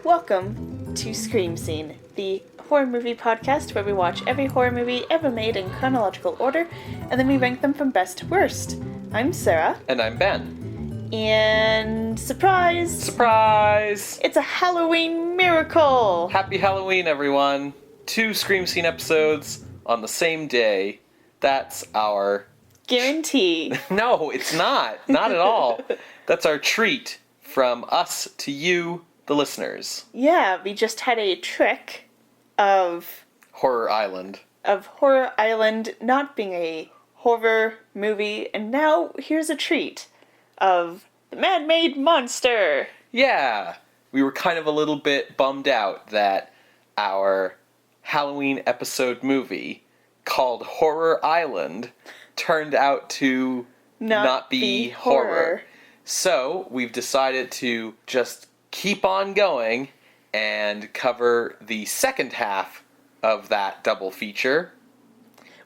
Welcome to Scream Scene, the horror movie podcast where we watch every horror movie ever made in chronological order, and then we rank them from best to worst. I'm Sarah. And I'm Ben. And surprise! Surprise! It's a Halloween miracle! Happy Halloween, everyone. 2 Scream Scene episodes on the same day. That's our... guarantee. No, it's not. Not at all. That's our treat from us to you, the listeners. Yeah, we just had a trick of... Horror Island. Of Horror Island not being a horror movie, and now here's a treat of the man-made monster. Yeah. We were kind of a little bit bummed out that our Halloween episode movie called Horror Island turned out to not be horror. So we've decided to just keep on going and cover the second half of that double feature.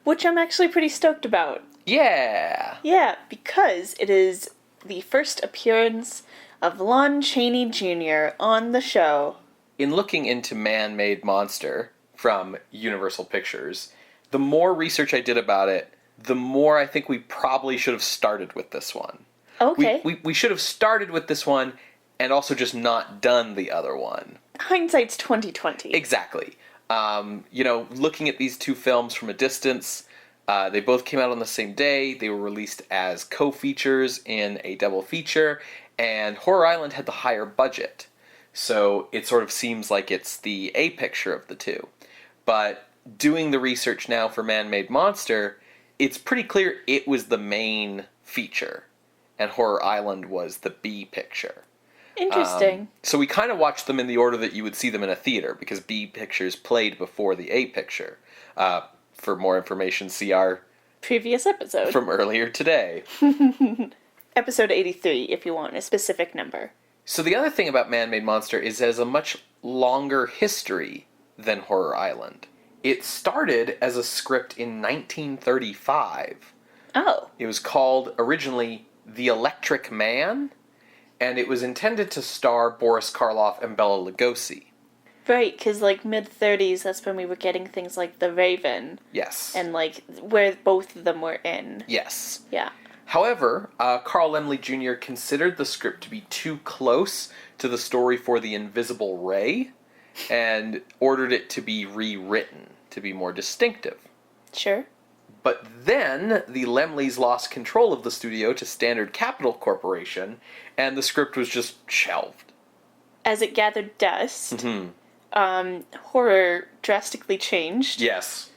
Which I'm actually pretty stoked about. Yeah! Yeah, because it is the first appearance of Lon Chaney Jr. on the show. In looking into Man-Made Monster from Universal Pictures, the more research I did about it, the more I think we probably should have started with this one. Okay. We should have started with this one and also just not done the other one. Hindsight's 20/20. Exactly. Looking at these two films from a distance, they both came out on the same day. They were released as co-features in a double feature, and Horror Island had the higher budget. So it sort of seems like it's the A picture of the two. But doing the research now for Man-Made Monster, it's pretty clear it was the main feature, and Horror Island was the B picture. Interesting. So we kind of watched them in the order that you would see them in a theater, because B pictures played before the A picture. For more information, see our previous episode from earlier today. Episode 83, if you want a specific number. So the other thing about Man-Made Monster is it has a much longer history than Horror Island. It started as a script in 1935. Oh. It was called originally The Electric Man, and it was intended to star Boris Karloff and Bela Lugosi. Right, because, mid-30s, that's when we were getting things like The Raven. Yes. And, where both of them were in. Yes. Yeah. However, Carl Laemmle Jr. considered the script to be too close to the story for The Invisible Ray, and ordered it to be rewritten, to be more distinctive. Sure. But then, the Laemmles lost control of the studio to Standard Capital Corporation, and the script was just shelved. As it gathered dust, horror drastically changed. Yes.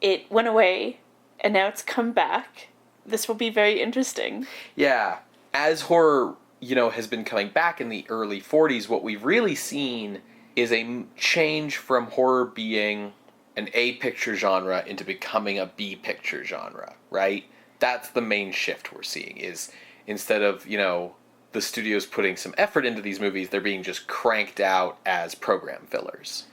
It went away, and now it's come back. This will be very interesting. Yeah. As horror, has been coming back in the early 40s, what we've really seen is a change from horror being an A picture genre into becoming a B picture genre, right? That's the main shift we're seeing, is instead of, the studios putting some effort into these movies, they're being just cranked out as program fillers.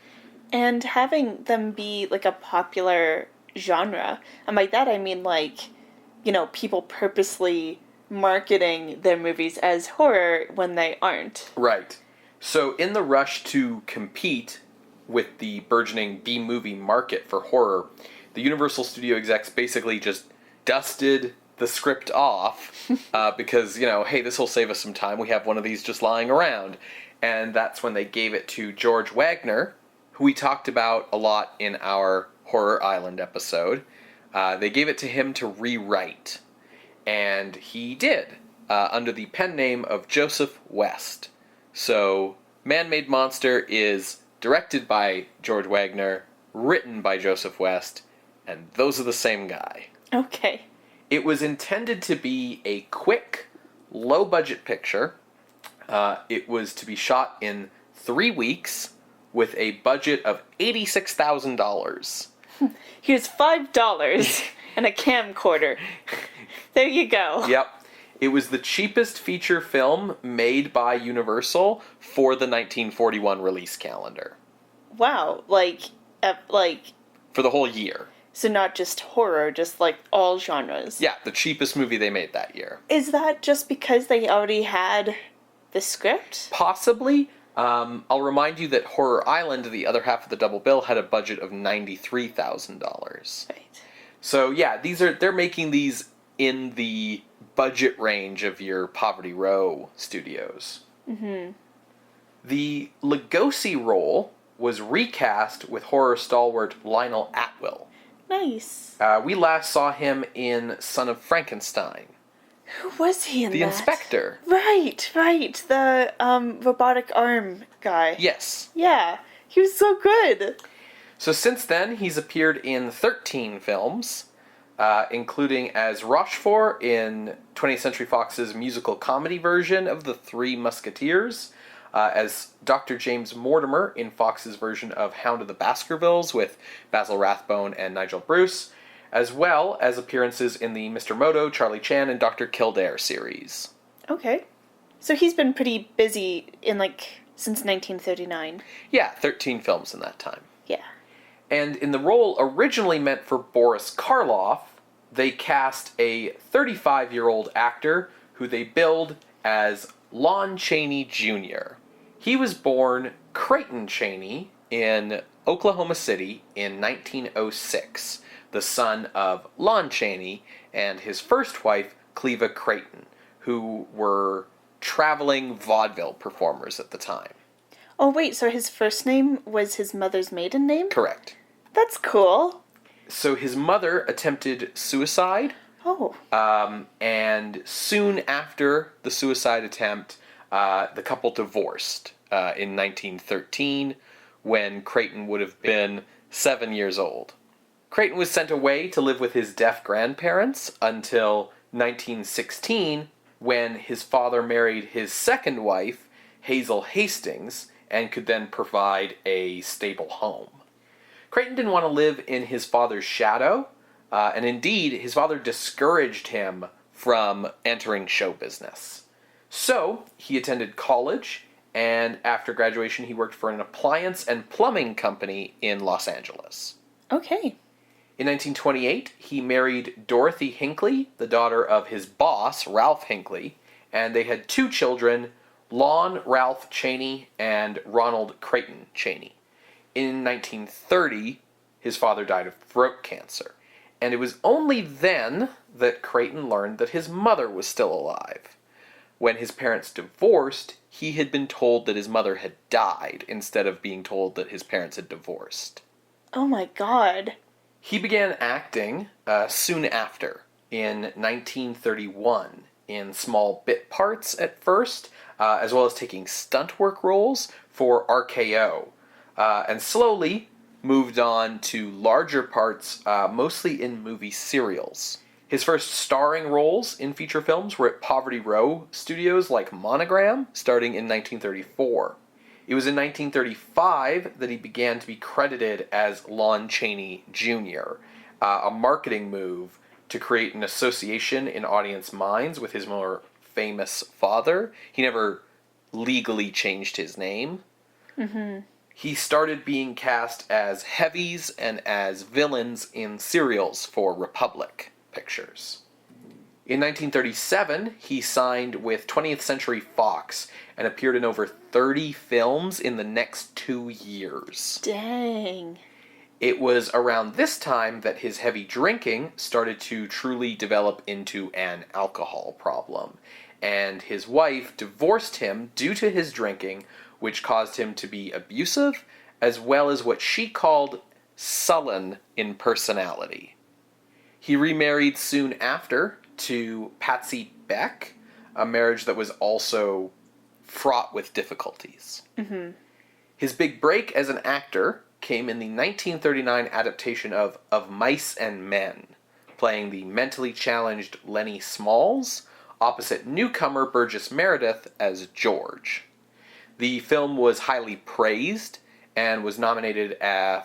And having them be, a popular genre, and by that I mean, people purposely marketing their movies as horror when they aren't. Right. So in the rush to compete with the burgeoning B-movie market for horror, the Universal Studio execs basically just dusted the script off because, hey, this will save us some time. We have one of these just lying around. And that's when they gave it to George Waggner, who we talked about a lot in our Horror Island episode. They gave it to him to rewrite. And he did, under the pen name of Joseph West. So, Man-Made Monster is directed by George Waggner, written by Joseph West, and those are the same guy. Okay. It was intended to be a quick, low-budget picture. It was to be shot in 3 weeks with a budget of $86,000. Here's $5 and a camcorder. There you go. Yep. It was the cheapest feature film made by Universal for the 1941 release calendar. Wow, for the whole year. So not just horror, just like all genres. Yeah, the cheapest movie they made that year. Is that just because they already had the script? Possibly. I'll remind you that Horror Island, the other half of the double bill, had a budget of $93,000. Right. So yeah, they're making these in the budget range of your Poverty Row studios. Mm-hmm. The Lugosi role was recast with horror stalwart Lionel Atwill. Nice. We last saw him in Son of Frankenstein. Who was he in The that? inspector. Right. The robotic arm guy. Yes. Yeah. He was so good. So since then, he's appeared in 13 films, including as Rochefort in 20th Century Fox's musical comedy version of The Three Musketeers, as Dr. James Mortimer in Fox's version of Hound of the Baskervilles with Basil Rathbone and Nigel Bruce, as well as appearances in the Mr. Moto, Charlie Chan, and Dr. Kildare series. Okay. So he's been pretty busy since 1939. Yeah, 13 films in that time. Yeah. And in the role originally meant for Boris Karloff, they cast a 35-year-old actor who they billed as Lon Chaney Jr. He was born Creighton Chaney in Oklahoma City in 1906, the son of Lon Chaney and his first wife, Cleva Creighton, who were traveling vaudeville performers at the time. Oh, wait, so his first name was his mother's maiden name? Correct. That's cool. So his mother attempted suicide. Oh. And soon after the suicide attempt, the couple divorced in 1913, when Creighton would have been 7 years old. Creighton was sent away to live with his deaf grandparents until 1916, when his father married his second wife, Hazel Hastings, and could then provide a stable home. Creighton didn't want to live in his father's shadow, and indeed, his father discouraged him from entering show business. So, he attended college, and after graduation, he worked for an appliance and plumbing company in Los Angeles. Okay. In 1928, he married Dorothy Hinckley, the daughter of his boss, Ralph Hinckley, and they had 2 children, Lon Ralph Chaney and Ronald Creighton Chaney. In 1930, his father died of throat cancer, and it was only then that Creighton learned that his mother was still alive. When his parents divorced, he had been told that his mother had died instead of being told that his parents had divorced. Oh my god. He began acting soon after, in 1931, in small bit parts at first, as well as taking stunt work roles for RKO, and slowly moved on to larger parts, mostly in movie serials. His first starring roles in feature films were at Poverty Row studios like Monogram, starting in 1934. It was in 1935 that he began to be credited as Lon Chaney Jr., a marketing move to create an association in audience minds with his more famous father. He never legally changed his name. Mm-hmm. He started being cast as heavies and as villains in serials for Republic Pictures. In 1937, he signed with 20th Century Fox and appeared in over 30 films in the next 2 years. Dang. It was around this time that his heavy drinking started to truly develop into an alcohol problem, and his wife divorced him due to his drinking, which caused him to be abusive, as well as what she called sullen in personality. He remarried soon after to Patsy Beck, a marriage that was also fraught with difficulties. Mm-hmm. His big break as an actor came in the 1939 adaptation of Mice and Men, playing the mentally challenged Lenny Smalls, opposite newcomer Burgess Meredith as George. The film was highly praised and was nominated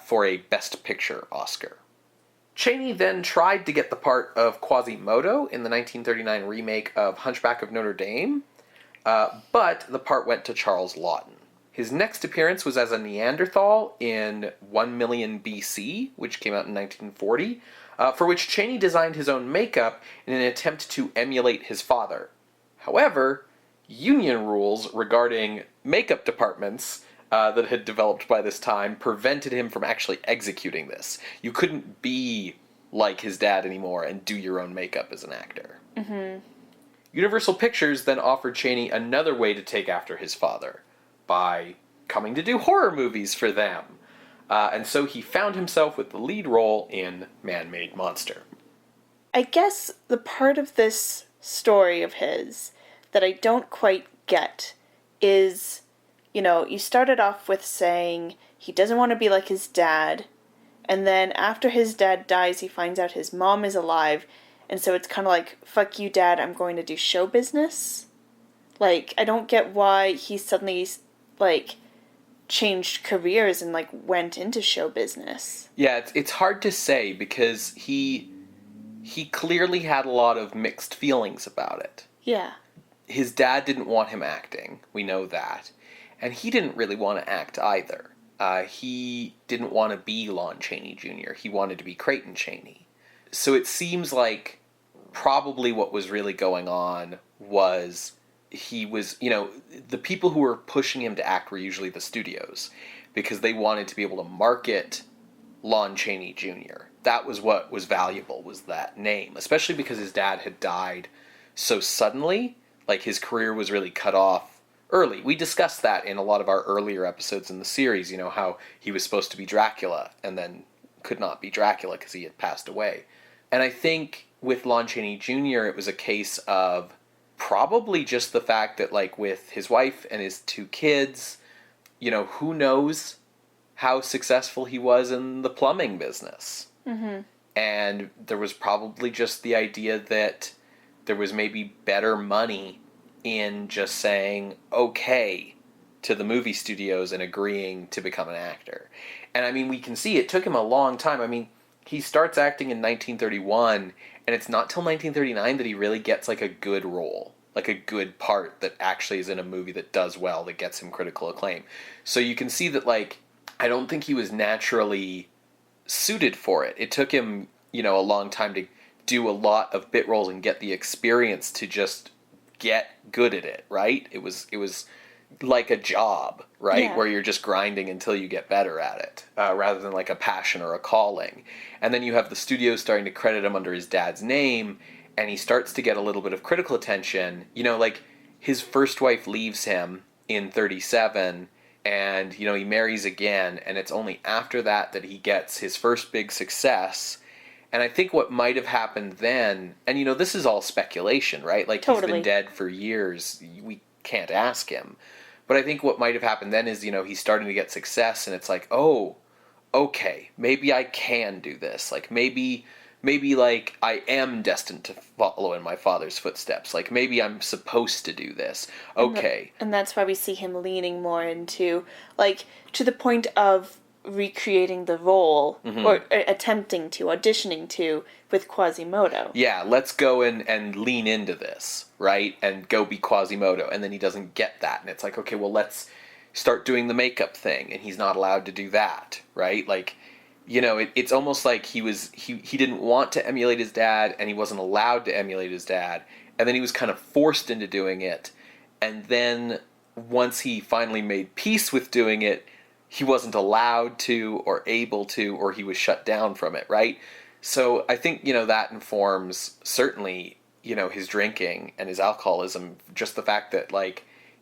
for a Best Picture Oscar. Chaney then tried to get the part of Quasimodo in the 1939 remake of Hunchback of Notre Dame, but the part went to Charles Laughton. His next appearance was as a Neanderthal in 1 million BC, which came out in 1940, for which Chaney designed his own makeup in an attempt to emulate his father. However, union rules regarding makeup departments that had developed by this time prevented him from actually executing this. You couldn't be like his dad anymore and do your own makeup as an actor. Mm-hmm. Universal Pictures then offered Chaney another way to take after his father, by coming to do horror movies for them. And so he found himself with the lead role in Man-Made Monster. I guess the part of this story of his that I don't quite get is, you started off with saying he doesn't want to be like his dad, and then after his dad dies, he finds out his mom is alive, and so it's kind of like, fuck you, Dad, I'm going to do show business? I don't get why he suddenly, changed careers and, went into show business. Yeah, it's hard to say because he clearly had a lot of mixed feelings about it. Yeah. His dad didn't want him acting, we know that. And he didn't really want to act either. He didn't want to be Lon Chaney Jr. He wanted to be Creighton Chaney. So it seems like probably what was really going on was he was, the people who were pushing him to act were usually the studios because they wanted to be able to market Lon Chaney Jr. That was what was valuable, was that name, especially because his dad had died so suddenly. His career was really cut off early. We discussed that in a lot of our earlier episodes in the series, how he was supposed to be Dracula and then could not be Dracula because he had passed away. And I think with Lon Chaney Jr., it was a case of probably just the fact that, with his wife and his 2 kids, who knows how successful he was in the plumbing business. Mm-hmm. And there was probably just the idea that there was maybe better money in just saying okay to the movie studios and agreeing to become an actor. And we can see it took him a long time. He starts acting in 1931, and it's not till 1939 that he really gets a good role, a good part that actually is in a movie that does well, that gets him critical acclaim. So you can see that I don't think he was naturally suited for it. It took him, a long time to do a lot of bit roles and get the experience to just get good at it, right? It was like a job, right? Yeah. Where you're just grinding until you get better at it, rather than a passion or a calling. And then you have the studio starting to credit him under his dad's name, and he starts to get a little bit of critical attention. His first wife leaves him in 1937, and, he marries again, and it's only after that that he gets his first big success. And I think what might have happened then, and, this is all speculation, right? Totally. He's been dead for years. We can't ask him. But I think what might have happened then is, he's starting to get success, and it's oh, okay, maybe I can do this. Maybe I am destined to follow in my father's footsteps. Maybe I'm supposed to do this. Okay. And that's why we see him leaning more into, to the point of recreating the role, Mm-hmm. or attempting to, auditioning to, with Quasimodo. Yeah, let's go and lean into this, right? And go be Quasimodo. And then he doesn't get that. And it's okay, well, let's start doing the makeup thing. And he's not allowed to do that, right? It's almost like he didn't want to emulate his dad, and he wasn't allowed to emulate his dad. And then he was kind of forced into doing it. And then once he finally made peace with doing it, he wasn't allowed to or able to, or he was shut down from it, right? So I think, that informs certainly, his drinking and his alcoholism, just the fact that,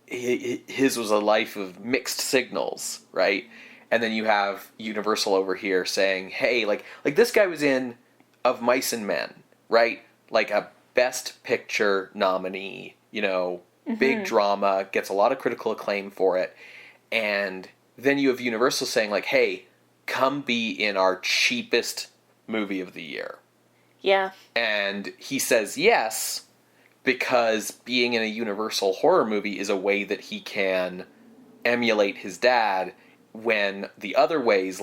his was a life of mixed signals, right? And then you have Universal over here saying, hey, this guy was in Of Mice and Men, right? A Best Picture nominee, Mm-hmm. big drama, gets a lot of critical acclaim for it. And then you have Universal saying, hey, come be in our cheapest movie of the year. Yeah. And he says yes, because being in a Universal horror movie is a way that he can emulate his dad, when the other ways,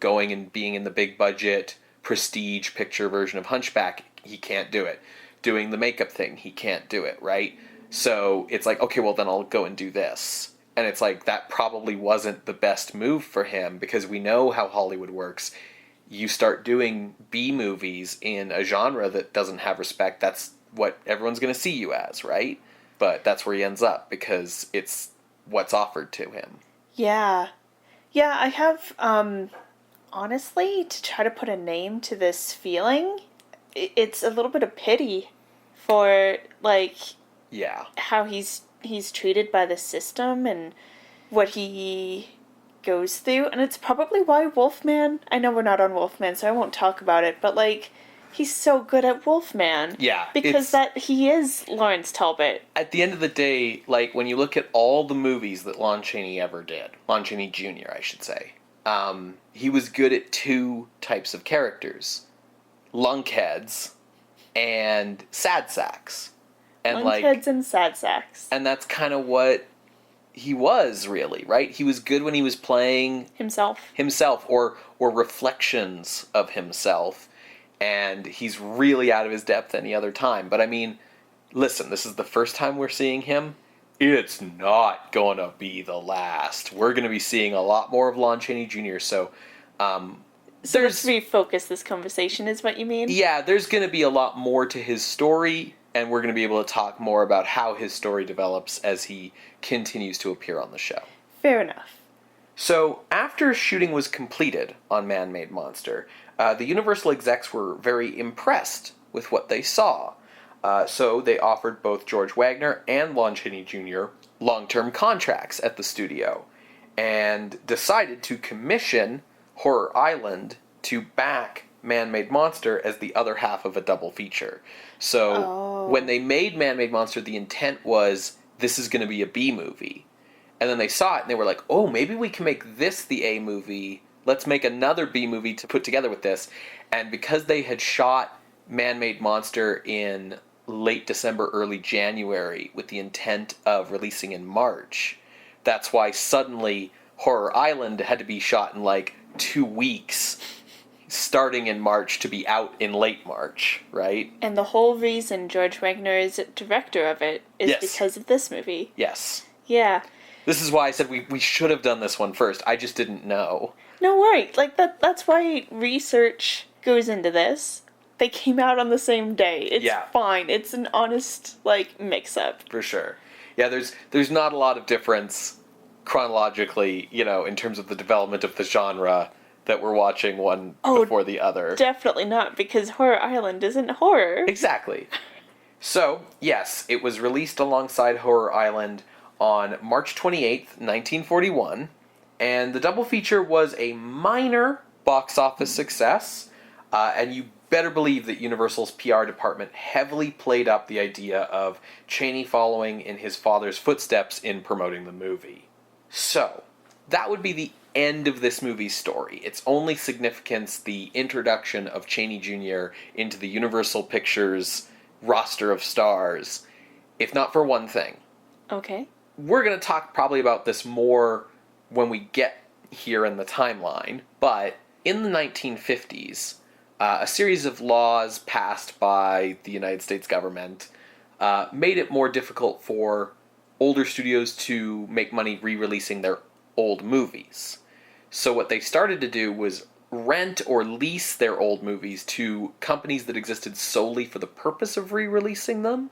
going and being in the big budget, prestige picture version of Hunchback, he can't do it. Doing the makeup thing, he can't do it, right? So it's okay, well, then I'll go and do this. And it's like, that probably wasn't the best move for him, because we know how Hollywood works. You start doing B movies in a genre that doesn't have respect, that's what everyone's going to see you as, right? But that's where he ends up, because it's what's offered to him. Yeah. Yeah, I have, honestly, to try to put a name to this feeling, it's a little bit of pity for, like, Yeah. how he's treated by the system and what he goes through. And it's probably why Wolfman, I know we're not on Wolfman, so I won't talk about it, but, like, he's so good at Wolfman. Yeah. Because he is Lawrence Talbot. At the end of the day, like, when you look at all the movies that Lon Chaney ever did, Lon Chaney Jr., I should say, he was good at two types of characters. Lunkheads and sad sacks. And Lunkheads and sad sacks. And that's kind of what he was, really, right? He was good when he was playing himself or reflections of himself, and he's really out of his depth any other time. But I mean, listen, this is the first time we're seeing him. It's not gonna be the last. We're gonna be seeing a lot more of Lon Chaney Jr. So let's refocus this conversation, is what you mean? Yeah, there's gonna be a lot more to his story, and we're going to be able to talk more about how his story develops as he continues to appear on the show. Fair enough. So, after shooting was completed on Man-Made Monster, the Universal execs were very impressed with what they saw. So they offered both George Waggner and Lon Chaney Jr. long-term contracts at the studio, and decided to commission Horror Island to back Man-Made Monster as the other half of a double feature. So when they made Man-Made Monster, the intent was, this is going to be a B movie. And then they saw it and they were like, oh, maybe we can make this the A movie. Let's make another B movie to put together with this. And because they had shot Man-Made Monster in late December, early January, with the intent of releasing in March, that's why suddenly Horror Island had to be shot in like 2 weeks, starting in March to be out in late March, right? And the whole reason George Waggner is director of it is because of this movie. Yes. Yeah. This is why I said we should have done this one first. I just didn't know. No, right. Like, that's why research goes into this. They came out on the same day. It's fine. It's an honest, like, mix-up. For sure. Yeah, there's not a lot of difference chronologically, you know, in terms of the development of the genre that we're watching one before the other. Definitely not, because Horror Island isn't horror. Exactly. So, yes, it was released alongside Horror Island on March 28th, 1941, and the double feature was a minor box office success, and you better believe that Universal's PR department heavily played up the idea of Chaney following in his father's footsteps in promoting the movie. So, that would be the end of this movie's story. Its only significance, the introduction of Chaney Jr. into the Universal Pictures roster of stars, if not for one thing. Okay. We're going to talk probably about this more when we get here in the timeline, but in the 1950s, a series of laws passed by the United States government made it more difficult for older studios to make money re-releasing their old movies. So what they started to do was rent or lease their old movies to companies that existed solely for the purpose of re-releasing them.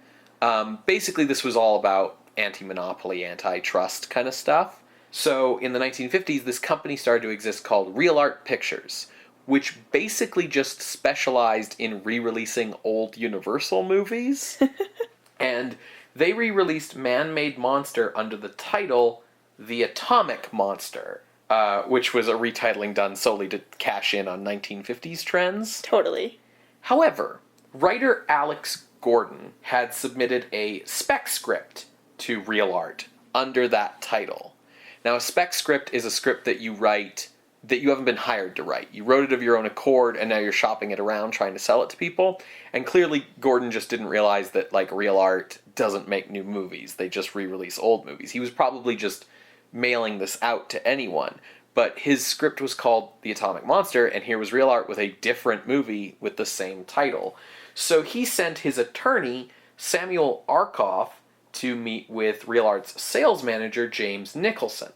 Basically, this was all about anti-monopoly, antitrust kind of stuff. So in the 1950s, this company started to exist called Real Art Pictures, which basically just specialized in re-releasing old Universal movies. And they re-released Man-Made Monster under the title The Atomic Monster, which was a retitling done solely to cash in on 1950s trends. Totally. However, writer Alex Gordon had submitted a spec script to Real Art under that title. Now, a spec script is a script that you write that you haven't been hired to write. You wrote it of your own accord, and now you're shopping it around trying to sell it to people. And clearly, Gordon just didn't realize that, like, Real Art doesn't make new movies. They just re-release old movies. He was probably just mailing this out to anyone. But his script was called The Atomic Monster, and here was Real Art with a different movie with the same title. So he sent his attorney, Samuel Arkoff, to meet with Real Art's sales manager, James Nicholson.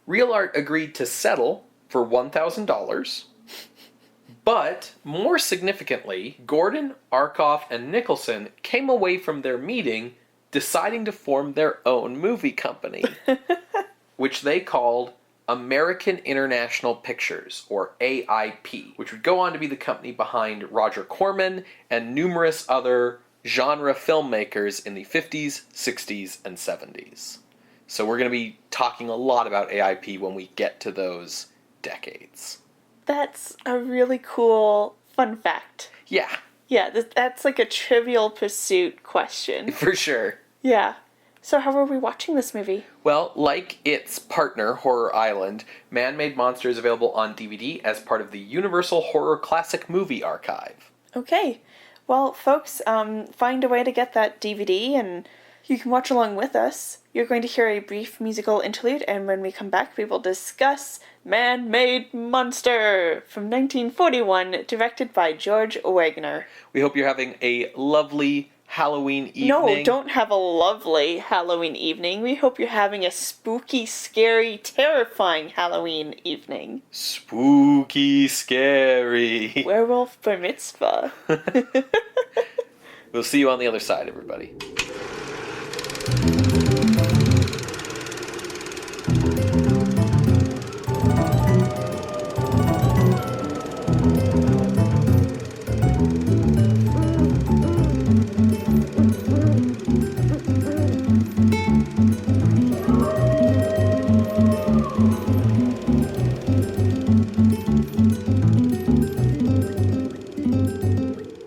Real Art agreed to settle for $1,000, but more significantly, Gordon, Arkoff, and Nicholson came away from their meeting deciding to form their own movie company, which they called American International Pictures, or AIP, which would go on to be the company behind Roger Corman and numerous other genre filmmakers in the 50s, 60s, and 70s. So we're going to be talking a lot about AIP when we get to those decades. That's a really cool fun fact. Yeah. Yeah, that's like a Trivial Pursuit question. For sure. Yeah. So how are we watching this movie? Well, like its partner, Horror Island, Man-Made Monster is available on DVD as part of the Universal Horror Classic Movie Archive. Okay. Well, folks, find a way to get that DVD and you can watch along with us. You're going to hear a brief musical interlude, and when we come back, we will discuss Man-Made Monster from 1941, directed by George Waggner. We hope you're having a lovely Halloween evening. No, don't have a lovely Halloween evening. We hope you're having a spooky, scary, terrifying Halloween evening. Spooky, scary. Werewolf Bar Mitzvah. We'll see you on the other side, everybody.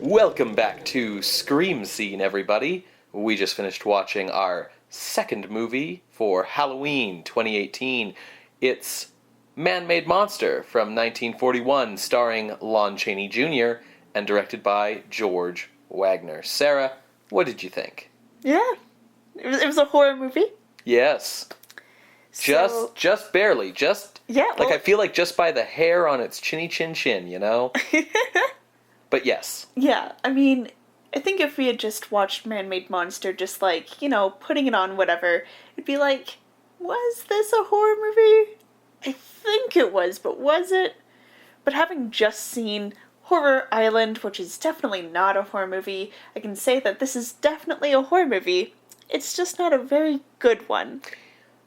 Welcome back to Scream Scene, everybody. We just finished watching our second movie for Halloween 2018. It's Man-Made Monster from 1941, starring Lon Chaney Jr. and directed by George Waggner. Sarah, what did you think? Yeah. It was a horror movie. Yes. Just barely. Yeah. Like, I feel like just by the hair on its chinny chin chin, you know? But yes. Yeah, I mean, I think if we had just watched Man-Made Monster, just like, you know, putting it on whatever, it'd be like, was this a horror movie? I think it was, but was it? But having just seen Horror Island, which is definitely not a horror movie, I can say that this is definitely a horror movie. It's just not a very good one.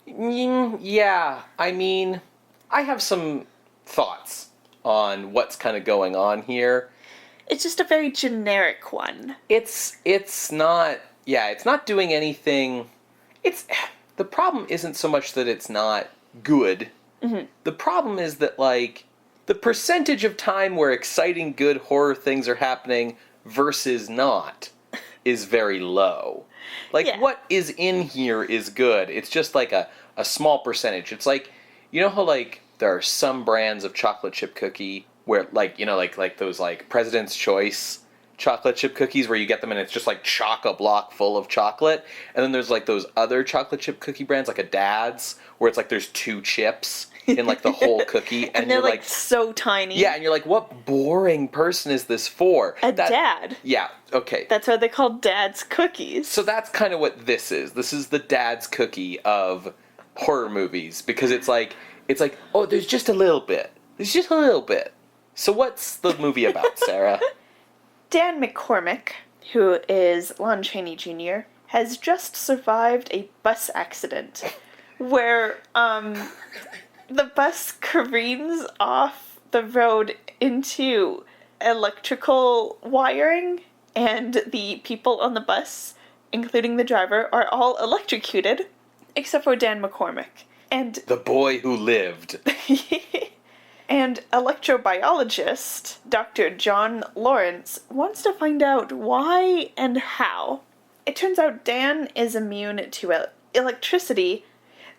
Yeah, I mean, I have some thoughts on what's kind of going on here. It's just a very generic one. It's not doing anything. The problem isn't so much that it's not good. Mm-hmm. The problem is that, like, the percentage of time where exciting, good horror things are happening versus not is very low. Like, Yeah. What is in here is good. It's just, like, a small percentage. It's like, you know how, like, there are some brands of chocolate chip cookie where, like, you know, like those, like, President's Choice chocolate chip cookies where you get them and it's just, like, chock-a-block full of chocolate. And then there's, like, those other chocolate chip cookie brands, like a Dad's, where it's, like, there's 2 chips in, like, the whole cookie. And they're, like, so tiny. Yeah, and you're like, what boring person is this for? Dad. Yeah, okay. That's why they call Dad's cookies. So that's kind of what this is. This is the Dad's cookie of horror movies. Because it's like, oh, there's just a little bit. There's just a little bit. So what's the movie about, Sarah? Dan McCormick, who is Lon Chaney Jr., has just survived a bus accident where the bus careens off the road into electrical wiring, and the people on the bus, including the driver, are all electrocuted, except for Dan McCormick. And The boy who lived. And electrobiologist Dr. John Lawrence wants to find out why and how. It turns out Dan is immune to electricity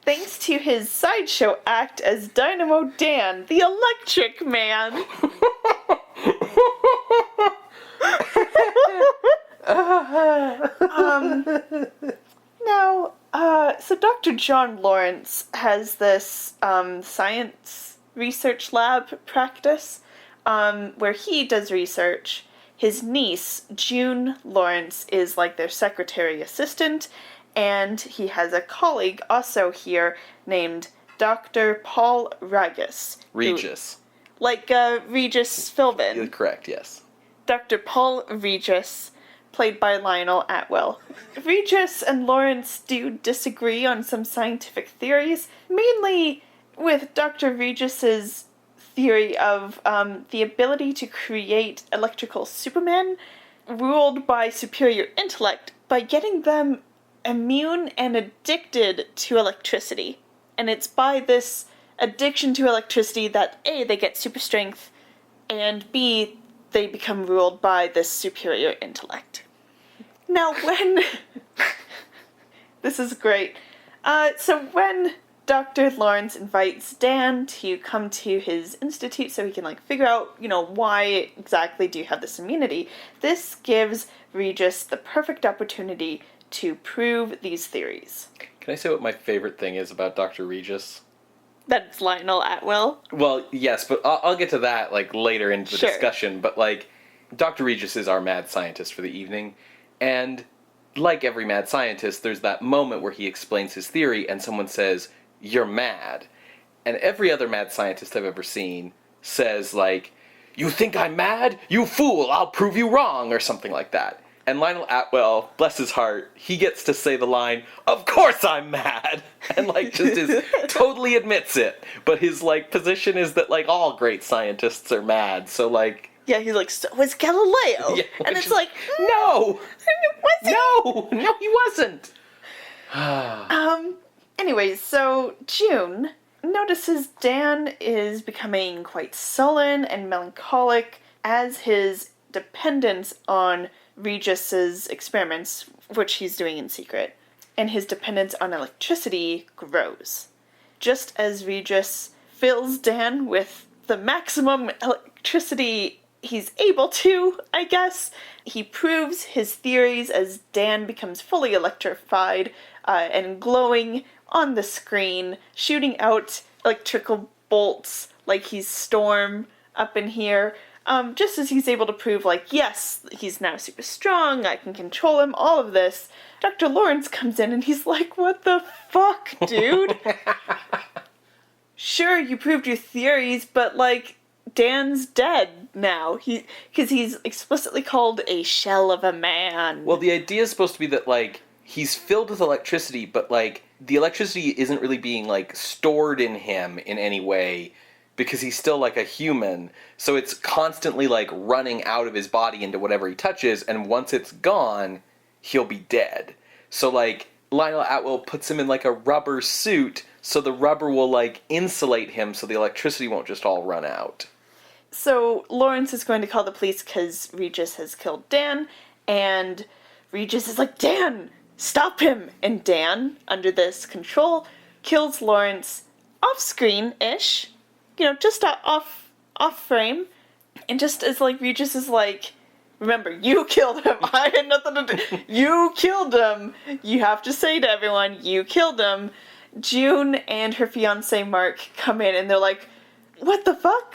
thanks to his sideshow act as Dynamo Dan, the Electric Man. So Dr. John Lawrence has this science research lab practice where he does research. His niece, June Lawrence, is like their secretary assistant, And he has a colleague also here named Dr. Paul Regis. Regis. Like Regis Philbin. You're correct, yes. Dr. Paul Regis, played by Lionel Atwill. Regis and Lawrence do disagree on some scientific theories, mainly with Dr. Regis's theory of the ability to create electrical supermen ruled by superior intellect by getting them immune and addicted to electricity. And it's by this addiction to electricity that A, they get super strength, and B, they become ruled by this superior intellect. Now when... This is great. So when Dr. Lawrence invites Dan to come to his institute so he can, figure out, why exactly do you have this immunity, this gives Regis the perfect opportunity to prove these theories. Can I say what my favorite thing is about Dr. Regis? That's Lionel Atwill. Well, yes, but I'll get to that, later in the discussion. But, Dr. Regis is our mad scientist for the evening. And, like every mad scientist, there's that moment where he explains his theory and someone says, "You're mad." And every other mad scientist I've ever seen says, "You think I'm mad? You fool! I'll prove you wrong!" or something like that. And Lionel Atwill, bless his heart, he gets to say the line, "Of course I'm mad!" And, totally admits it. But his, position is that, all great scientists are mad. So, Yeah, he's like, "So was Galileo." Yeah, and it's no! Was he? No, he wasn't! Anyways, so June notices Dan is becoming quite sullen and melancholic as his dependence on Regis's experiments, which he's doing in secret, and his dependence on electricity grows. Just as Regis fills Dan with the maximum electricity he's able to, I guess, he proves his theories as Dan becomes fully electrified and glowing on the screen, shooting out electrical bolts like he's Storm up in here. Just as he's able to prove, yes, he's now super strong, I can control him, all of this, Dr. Lawrence comes in and he's like, "What the fuck, dude?" Sure, you proved your theories, but, Dan's dead now. Because he's explicitly called a shell of a man. Well, the idea is supposed to be that, he's filled with electricity, but, the electricity isn't really being, stored in him in any way, because he's still, a human. So it's constantly, running out of his body into whatever he touches, and once it's gone, he'll be dead. So, Lionel Atwill puts him in, a rubber suit, so the rubber will, insulate him so the electricity won't just all run out. So Lawrence is going to call the police because Regis has killed Dan, and Regis is like, "Dan, stop him!" And Dan, under this control, kills Lawrence off-screen-ish, just off frame, and just as, Regis is like, "Remember, you killed him, I had nothing to do, you killed him, you have to say to everyone, you killed him," June and her fiancé Mark come in and they're like, "What the fuck?"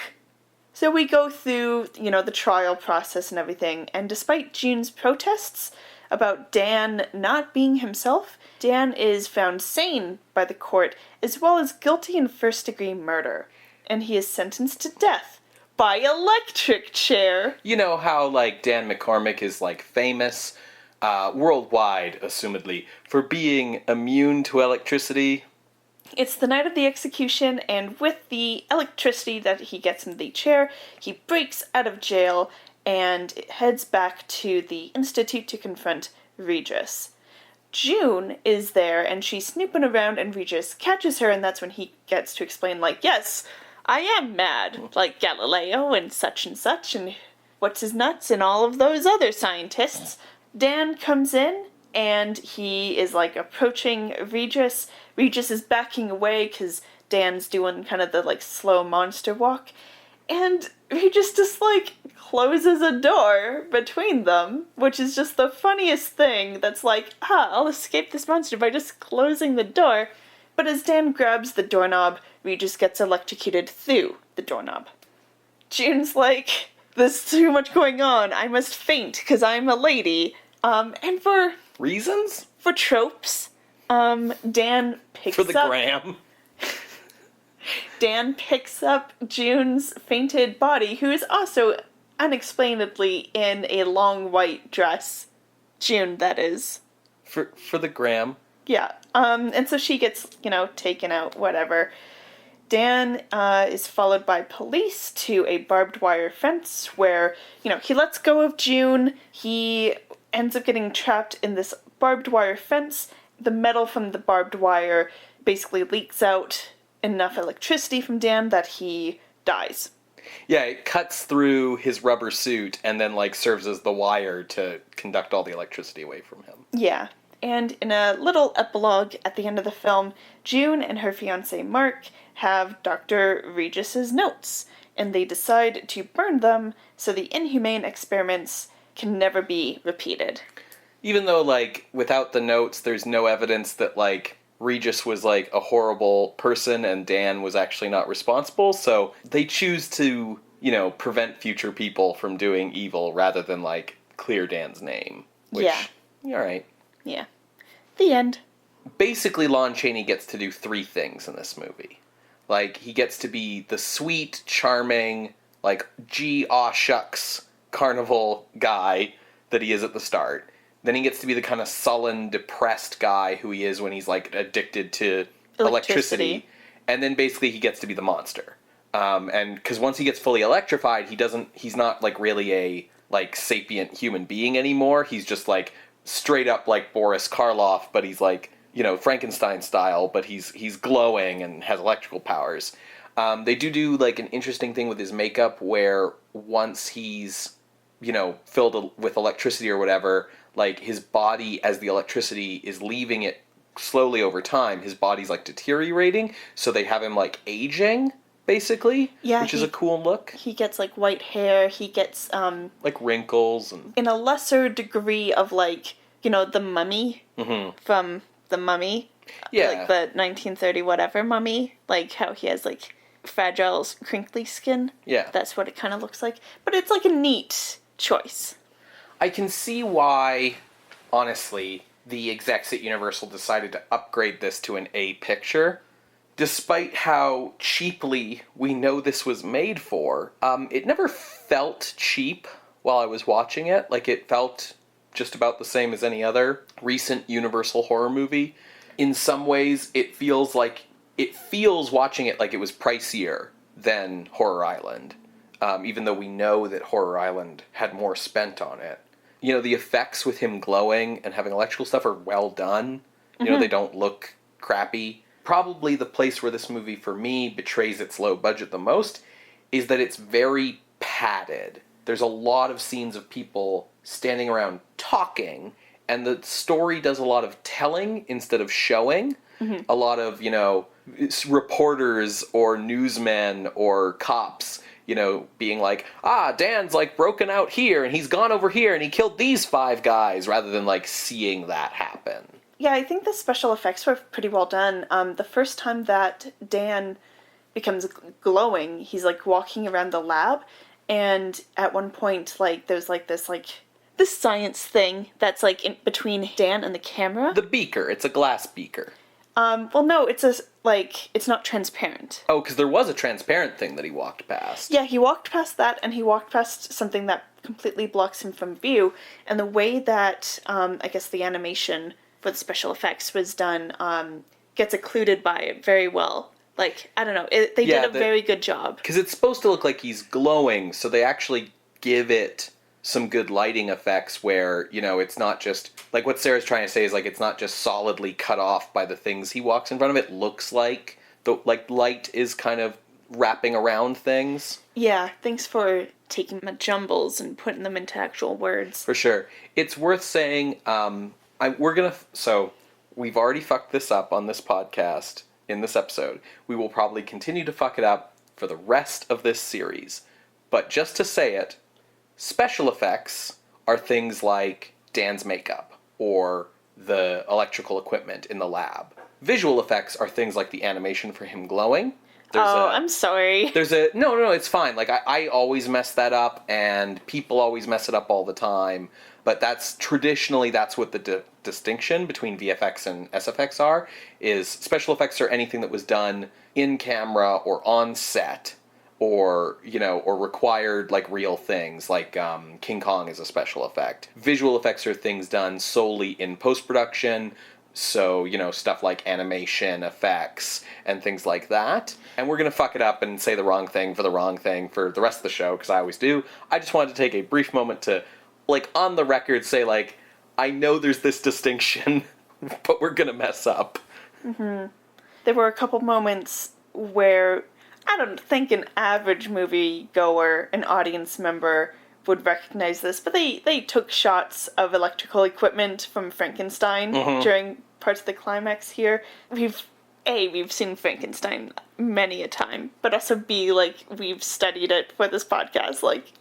So we go through, the trial process and everything, and despite June's protests about Dan not being himself, Dan is found sane by the court, as well as guilty in first-degree murder, and he is sentenced to death by electric chair. You know how, Dan McCormick is, famous, worldwide, assumedly, for being immune to electricity? It's the night of the execution, and with the electricity that he gets in the chair, he breaks out of jail and heads back to the Institute to confront Regis. June is there, and she's snooping around, and Regis catches her, and that's when he gets to explain, "Yes, I am mad, like Galileo and such, and what's his nuts, and all of those other scientists." Dan comes in, and he is, approaching Regis. Regis is backing away because Dan's doing kind of the, slow monster walk. And Regis just, closes a door between them, which is just the funniest thing that's I'll escape this monster by just closing the door. But as Dan grabs the doorknob, Regis gets electrocuted through the doorknob. June's like, "There's too much going on, I must faint because I'm a lady." And for Reasons? for tropes, Dan picks For the up... gram. Dan picks up June's fainted body, who is also unexplainably in a long white dress. June, that is. For the gram. Yeah. And so she gets, taken out, whatever. Dan is followed by police to a barbed wire fence where, he lets go of June. He ends up getting trapped in this barbed wire fence. The metal from the barbed wire basically leaks out enough electricity from Dan that he dies. Yeah, it cuts through his rubber suit and then, serves as the wire to conduct all the electricity away from him. Yeah. And in a little epilogue at the end of the film, June and her fiancé Mark have Dr. Regis's notes, and they decide to burn them so the inhumane experiments can never be repeated. Even though, without the notes, there's no evidence that, Regis was, a horrible person and Dan was actually not responsible, so they choose to, prevent future people from doing evil rather than, clear Dan's name. Which, yeah. Alright. Yeah. The end. Basically, Lon Chaney gets to do 3 things in this movie. He gets to be the sweet, charming, gee, aw, shucks carnival guy that he is at the start. Then he gets to be the kind of sullen, depressed guy who he is when he's, addicted to electricity. And then basically he gets to be the monster. And because once he gets fully electrified, he's not, really a, sapient human being anymore. He's just, straight up like Boris Karloff, but he's Frankenstein style, but he's glowing and has electrical powers. They do an interesting thing with his makeup where once he's, filled with electricity or whatever, his body, as the electricity is leaving it slowly over time, his body's deteriorating, so they have him aging, basically, which is a cool look. He gets white hair, he gets wrinkles and in a lesser degree of the mummy from the Mummy. Yeah. The 1930 whatever mummy, how he has fragile, crinkly skin. Yeah. That's what it kind of looks like. But it's a neat choice. I can see why, honestly, the execs at Universal decided to upgrade this to an A picture. Despite how cheaply we know this was made for, it never felt cheap while I was watching it. It felt just about the same as any other recent Universal horror movie. In some ways, it feels watching it like it was pricier than Horror Island. Even though we know that Horror Island had more spent on it. The effects with him glowing and having electrical stuff are well done. They don't look crappy. Probably the place where this movie, for me, betrays its low budget the most is that it's very padded. There's a lot of scenes of people standing around talking, and the story does a lot of telling instead of showing. A lot of, reporters or newsmen or cops, being Dan's broken out here and he's gone over here and he killed these 5 guys, rather than seeing that happen. Yeah, I think the special effects were pretty well done. The first time that Dan becomes glowing, he's walking around the lab, and at one point there's this science thing that's in between Dan and the camera. The beaker, it's a glass beaker. Well, no, it's it's not transparent. Oh, because there was a transparent thing that he walked past. Yeah, he walked past that, and he walked past something that completely blocks him from view, and the way that, I guess the animation for the special effects was done, gets occluded by it very well. I don't know, they did a very good job. Because it's supposed to look like he's glowing, so they actually give it some good lighting effects where, it's not just, what Sarah's trying to say is, it's not just solidly cut off by the things he walks in front of. It looks like the, light is kind of wrapping around things. Yeah, thanks for taking my jumbles and putting them into actual words. For sure. It's worth saying, so, we've already fucked this up on this podcast in this episode. We will probably continue to fuck it up for the rest of this series. But just to say it, special effects are things like Dan's makeup or the electrical equipment in the lab. Visual effects are things like the animation for him glowing. I'm sorry. No, it's fine. Like, I always mess that up, and people always mess it up all the time. But traditionally, that's what the distinction between VFX and SFX are, is special effects are anything that was done in camera or on set, or, or required, like, real things, like King Kong is a special effect. Visual effects are things done solely in post-production, so, stuff like animation effects and things like that. And we're going to fuck it up and say the wrong thing for the rest of the show, because I always do. I just wanted to take a brief moment to, like, on the record say, like, I know there's this distinction, but we're going to mess up. Mm-hmm. There were a couple moments where I don't think an average moviegoer, an audience member, would recognize this, but they took shots of electrical equipment from Frankenstein during parts of the climax here. We've seen Frankenstein many a time, but also B, like, we've studied it for this podcast. Like,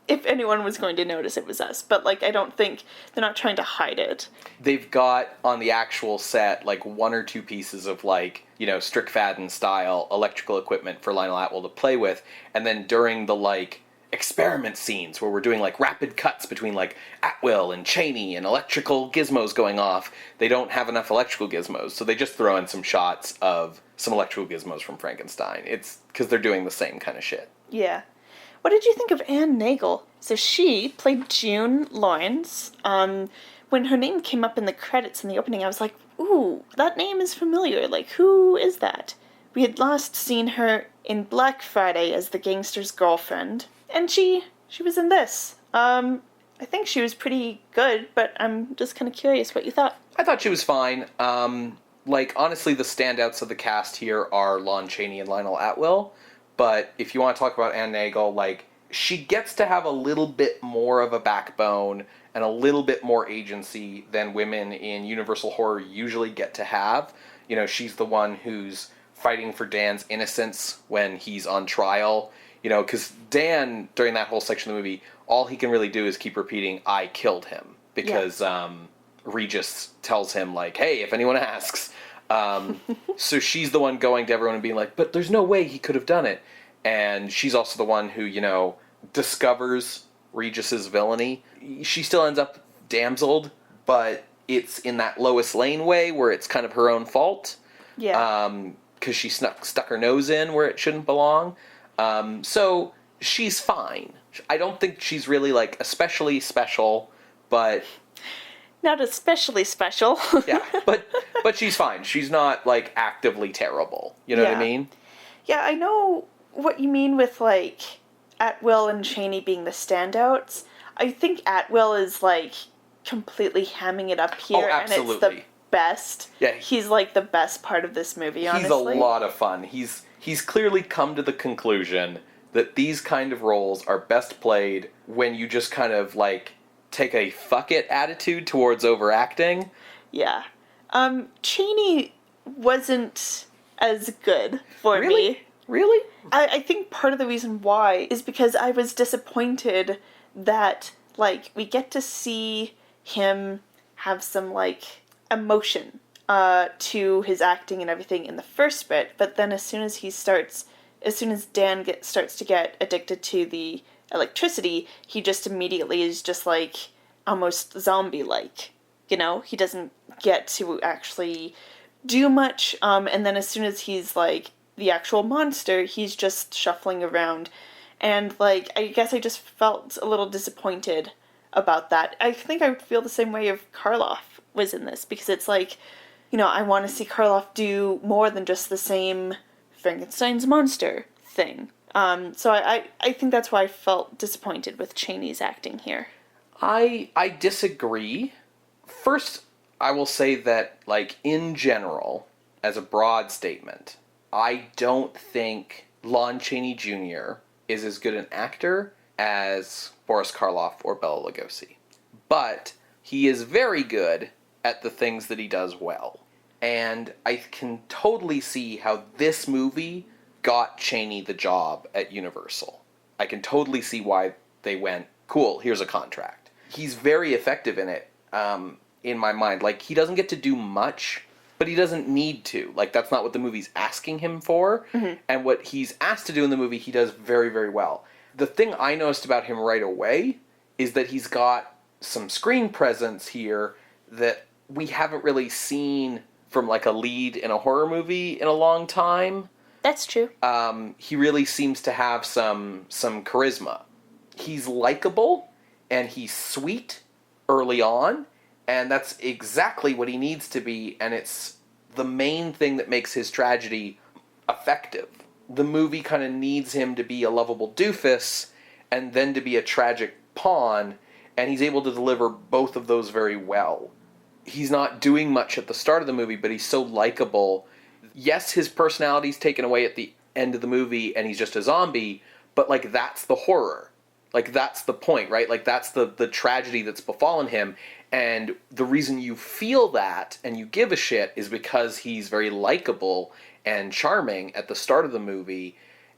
if anyone was going to notice, it was us. But, like, I don't think they're not trying to hide it. They've got on the actual set, like, one or two pieces of, like, Strickfaden style electrical equipment for Lionel Atwill to play with, and then during the, like, experiment scenes where we're doing, like, rapid cuts between, like, Atwill and Chaney and electrical gizmos going off, they don't have enough electrical gizmos, so they just throw in some shots of some electrical gizmos from Frankenstein. It's because they're doing the same kind of shit. Yeah. What did you think of Anne Nagel? So she played June Lawrence. When her name came up in the credits in the opening, I was like, ooh, that name is familiar. Like, who is that? We had last seen her in Black Friday as the gangster's girlfriend. And she was in this. I think she was pretty good, but I'm just kind of curious what you thought. I thought she was fine. Honestly, the standouts of the cast here are Lon Chaney and Lionel Atwill. But if you want to talk about Anne Nagel, like, she gets to have a little bit more of a backbone and a little bit more agency than women in Universal Horror usually get to have. She's the one who's fighting for Dan's innocence when he's on trial. Because Dan, during that whole section of the movie, all he can really do is keep repeating, I killed him. Because Regis tells him, like, hey, if anyone asks. So she's the one going to everyone and being like, but there's no way he could have done it. And she's also the one who, discovers Regis's villainy. She still ends up damseled, but it's in that Lois Lane way where it's kind of her own fault. Yeah. Because she stuck her nose in where it shouldn't belong. So she's fine. I don't think she's really, like, especially special, but... Not especially special. Yeah, but she's fine. She's not, like, actively terrible. You know what I mean? Yeah, I know what you mean with, like, Atwill and Chaney being the standouts. I think Atwill is, like, completely hamming it up here. Oh, absolutely. And it's the best. Yeah. He's, like, the best part of this movie, honestly. He's a lot of fun. He's clearly come to the conclusion that these kind of roles are best played when you just kind of, like, take a fuck it attitude towards overacting. Yeah. Chaney wasn't as good for me. Really? I think part of the reason why is because I was disappointed that, like, we get to see him have some, like, emotion to his acting and everything in the first bit, but then as soon as Dan starts to get addicted to the electricity, he just immediately is just, like, almost zombie-like, He doesn't get to actually do much, and then as soon as he's, like, the actual monster, he's just shuffling around, and, like, I guess I just felt a little disappointed about that. I think I would feel the same way if Karloff was in this, because it's like, I want to see Karloff do more than just the same Frankenstein's monster thing. So I think that's why I felt disappointed with Chaney's acting here. I disagree. First, I will say that, like, in general, as a broad statement, I don't think Lon Chaney Jr. is as good an actor as Boris Karloff or Bela Lugosi. But he is very good at the things that he does well. And I can totally see how this movie got Chaney the job at Universal. I can totally see why they went, cool, here's a contract. He's very effective in it, in my mind. Like, he doesn't get to do much, but he doesn't need to. Like, that's not what the movie's asking him for. Mm-hmm. And what he's asked to do in the movie, he does very, very well. The thing I noticed about him right away is that he's got some screen presence here that we haven't really seen from, like, a lead in a horror movie in a long time. That's true. He really seems to have some charisma. He's likable, and he's sweet early on, and that's exactly what he needs to be, and it's the main thing that makes his tragedy effective. The movie kind of needs him to be a lovable doofus, and then to be a tragic pawn, and he's able to deliver both of those very well. He's not doing much at the start of the movie, but he's so likable. Yes, his personality's taken away at the end of the movie, and he's just a zombie, but, like, that's the horror. Like, that's the point, right? Like, that's the tragedy that's befallen him, and the reason you feel that and you give a shit is because he's very likable and charming at the start of the movie,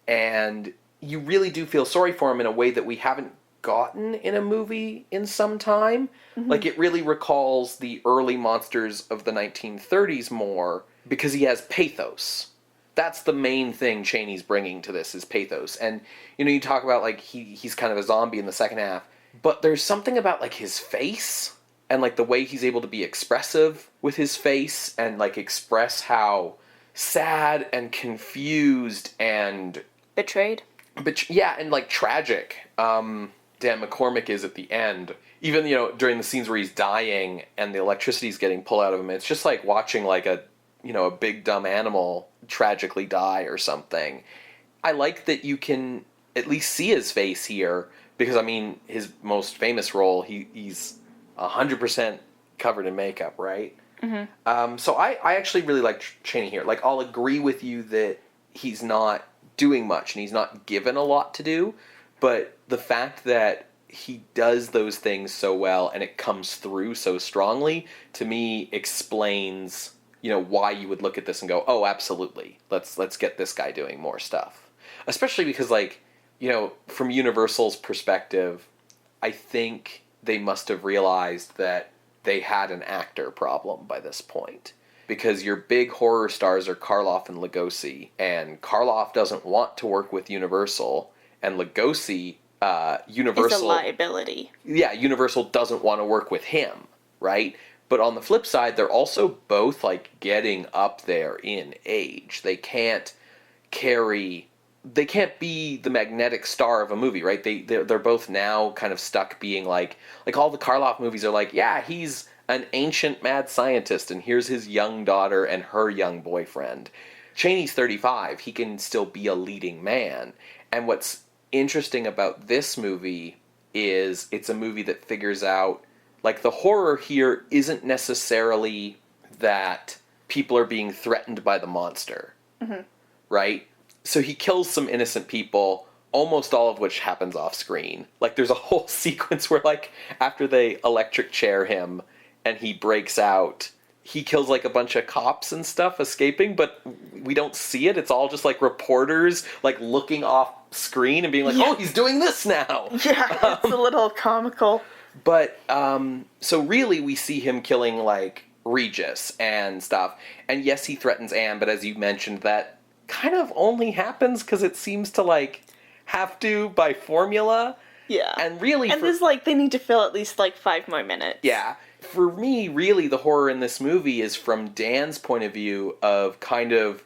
and you really do feel sorry for him in a way that we haven't gotten in a movie in some time. Mm-hmm. Like, it really recalls the early monsters of the 1930s more, because he has pathos. That's the main thing Chaney's bringing to this, is pathos. And, you know, you talk about, like, he's kind of a zombie in the second half, but there's something about, like, his face, and, like, the way he's able to be expressive with his face, and, like, express how sad and confused and... betrayed? Yeah, and, like, tragic Dan McCormick is at the end. Even, you know, during the scenes where he's dying and the electricity's getting pulled out of him, it's just like watching, like, a big dumb animal tragically die or something. I like that you can at least see his face here, because, I mean, his most famous role, he's 100% covered in makeup, right? Mm-hmm. So I actually really like Chaney here. Like, I'll agree with you that he's not doing much and he's not given a lot to do, but the fact that he does those things so well and it comes through so strongly, to me, explains, you know, why you would look at this and go, oh, absolutely, let's get this guy doing more stuff. Especially because, like, you know, from Universal's perspective, I think they must have realized that they had an actor problem by this point. Because your big horror stars are Karloff and Lugosi, and Karloff doesn't want to work with Universal, and Lugosi, Universal... is a liability. Yeah, Universal doesn't want to work with him, right? But on the flip side, they're also both, like, getting up there in age. They can't be the magnetic star of a movie, right? They're both now kind of stuck being like all the Karloff movies are like, yeah, he's an ancient mad scientist, and here's his young daughter and her young boyfriend. Chaney's 35. He can still be a leading man. And what's interesting about this movie is it's a movie that figures out, like, the horror here isn't necessarily that people are being threatened by the monster, mm-hmm. right? So he kills some innocent people, almost all of which happens off screen. Like, there's a whole sequence where, like, after they electric chair him and he breaks out, he kills, like, a bunch of cops and stuff escaping, but we don't see it. It's all just, like, reporters, like, looking off screen and being like, oh, he's doing this now! Yeah, it's a little comical. But, so really we see him killing, like, Regis and stuff. And yes, he threatens Anne, but as you mentioned, that kind of only happens because it seems to, like, have to by formula. Yeah. And really... And there's, like, they need to fill at least, like, 5 more minutes. Yeah. For me, really, the horror in this movie is from Dan's point of view of kind of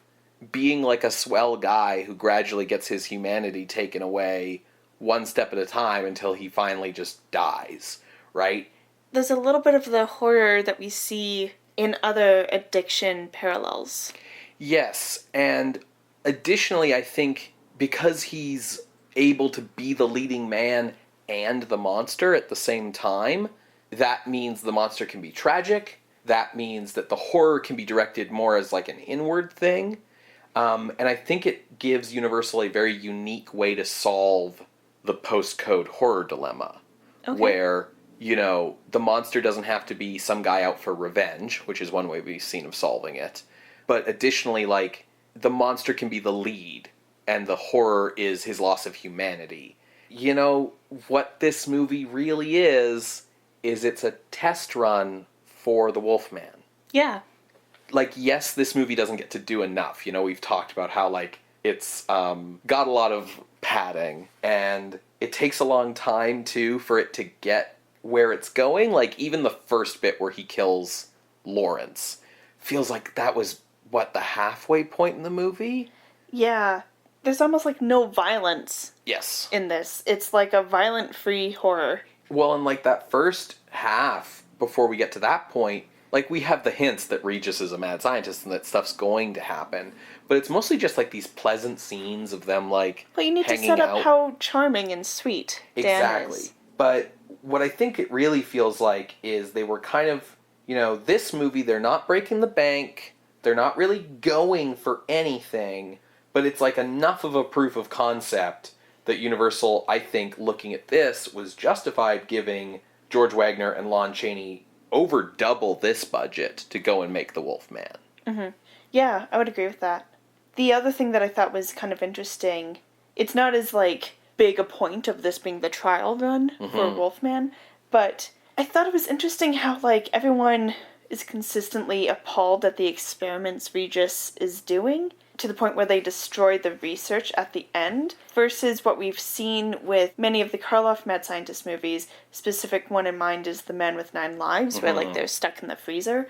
being like a swell guy who gradually gets his humanity taken away one step at a time until he finally just dies, right? There's a little bit of the horror that we see in other addiction parallels. Yes, and additionally, I think because he's able to be the leading man and the monster at the same time, that means the monster can be tragic. That means that the horror can be directed more as like an inward thing. And I think it gives Universal a very unique way to solve the postcode horror dilemma. Okay. Where, you know, the monster doesn't have to be some guy out for revenge, which is one way we've seen of solving it. But additionally, like, the monster can be the lead, and the horror is his loss of humanity. You know, what this movie really is it's a test run for the Wolfman. Yeah. like, yes, this movie doesn't get to do enough. You know, we've talked about how, like, it's got a lot of padding, and it takes a long time, too, for it to get where it's going. Like, even the first bit where he kills Lawrence feels like that was, what, the halfway point in the movie? Yeah. There's almost, like, no violence Yes. in this. It's like a violent-free horror. Well, and, like, that first half, before we get to that point, like, we have the hints that Regis is a mad scientist and that stuff's going to happen. But it's mostly just, like, these pleasant scenes of them, like, Well, you need to hanging set up out. how charming and sweet Dan Exactly. is. But what I think it really feels like is they were kind of, you know, this movie, they're not breaking the bank, they're not really going for anything, but it's like enough of a proof of concept that Universal, I think, looking at this, was justified giving George Waggner and Lon Chaney over double this budget to go and make The Wolfman. Mm-hmm. Yeah, I would agree with that. The other thing that I thought was kind of interesting, it's not as, like, big a point of this being the trial run for Wolfman, but I thought it was interesting how, like, everyone is consistently appalled at the experiments Regis is doing, to the point where they destroy the research at the end, versus what we've seen with many of the Karloff Mad Scientist movies. Specific one in mind is The Man with Nine Lives, where, like, they're stuck in the freezer,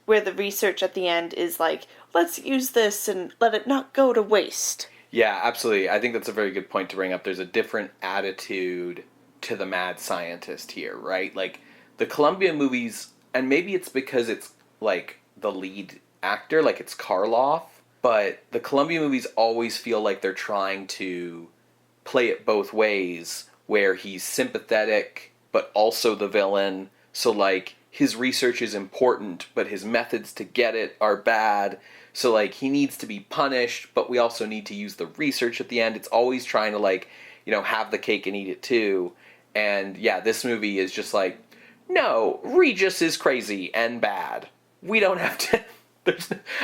where the research at the end is like, let's use this and let it not go to waste. Yeah, absolutely. I think that's a very good point to bring up. There's a different attitude to the mad scientist here, right? Like, the Columbia movies, and maybe it's because it's, like, the lead actor, like, it's Karloff, but the Columbia movies always feel like they're trying to play it both ways, where he's sympathetic, but also the villain. So, like, his research is important, but his methods to get it are bad. So, like, he needs to be punished, but we also need to use the research at the end. It's always trying to, like, you know, have the cake and eat it too. And, yeah, this movie is just like, no, Regis is crazy and bad. We don't have to...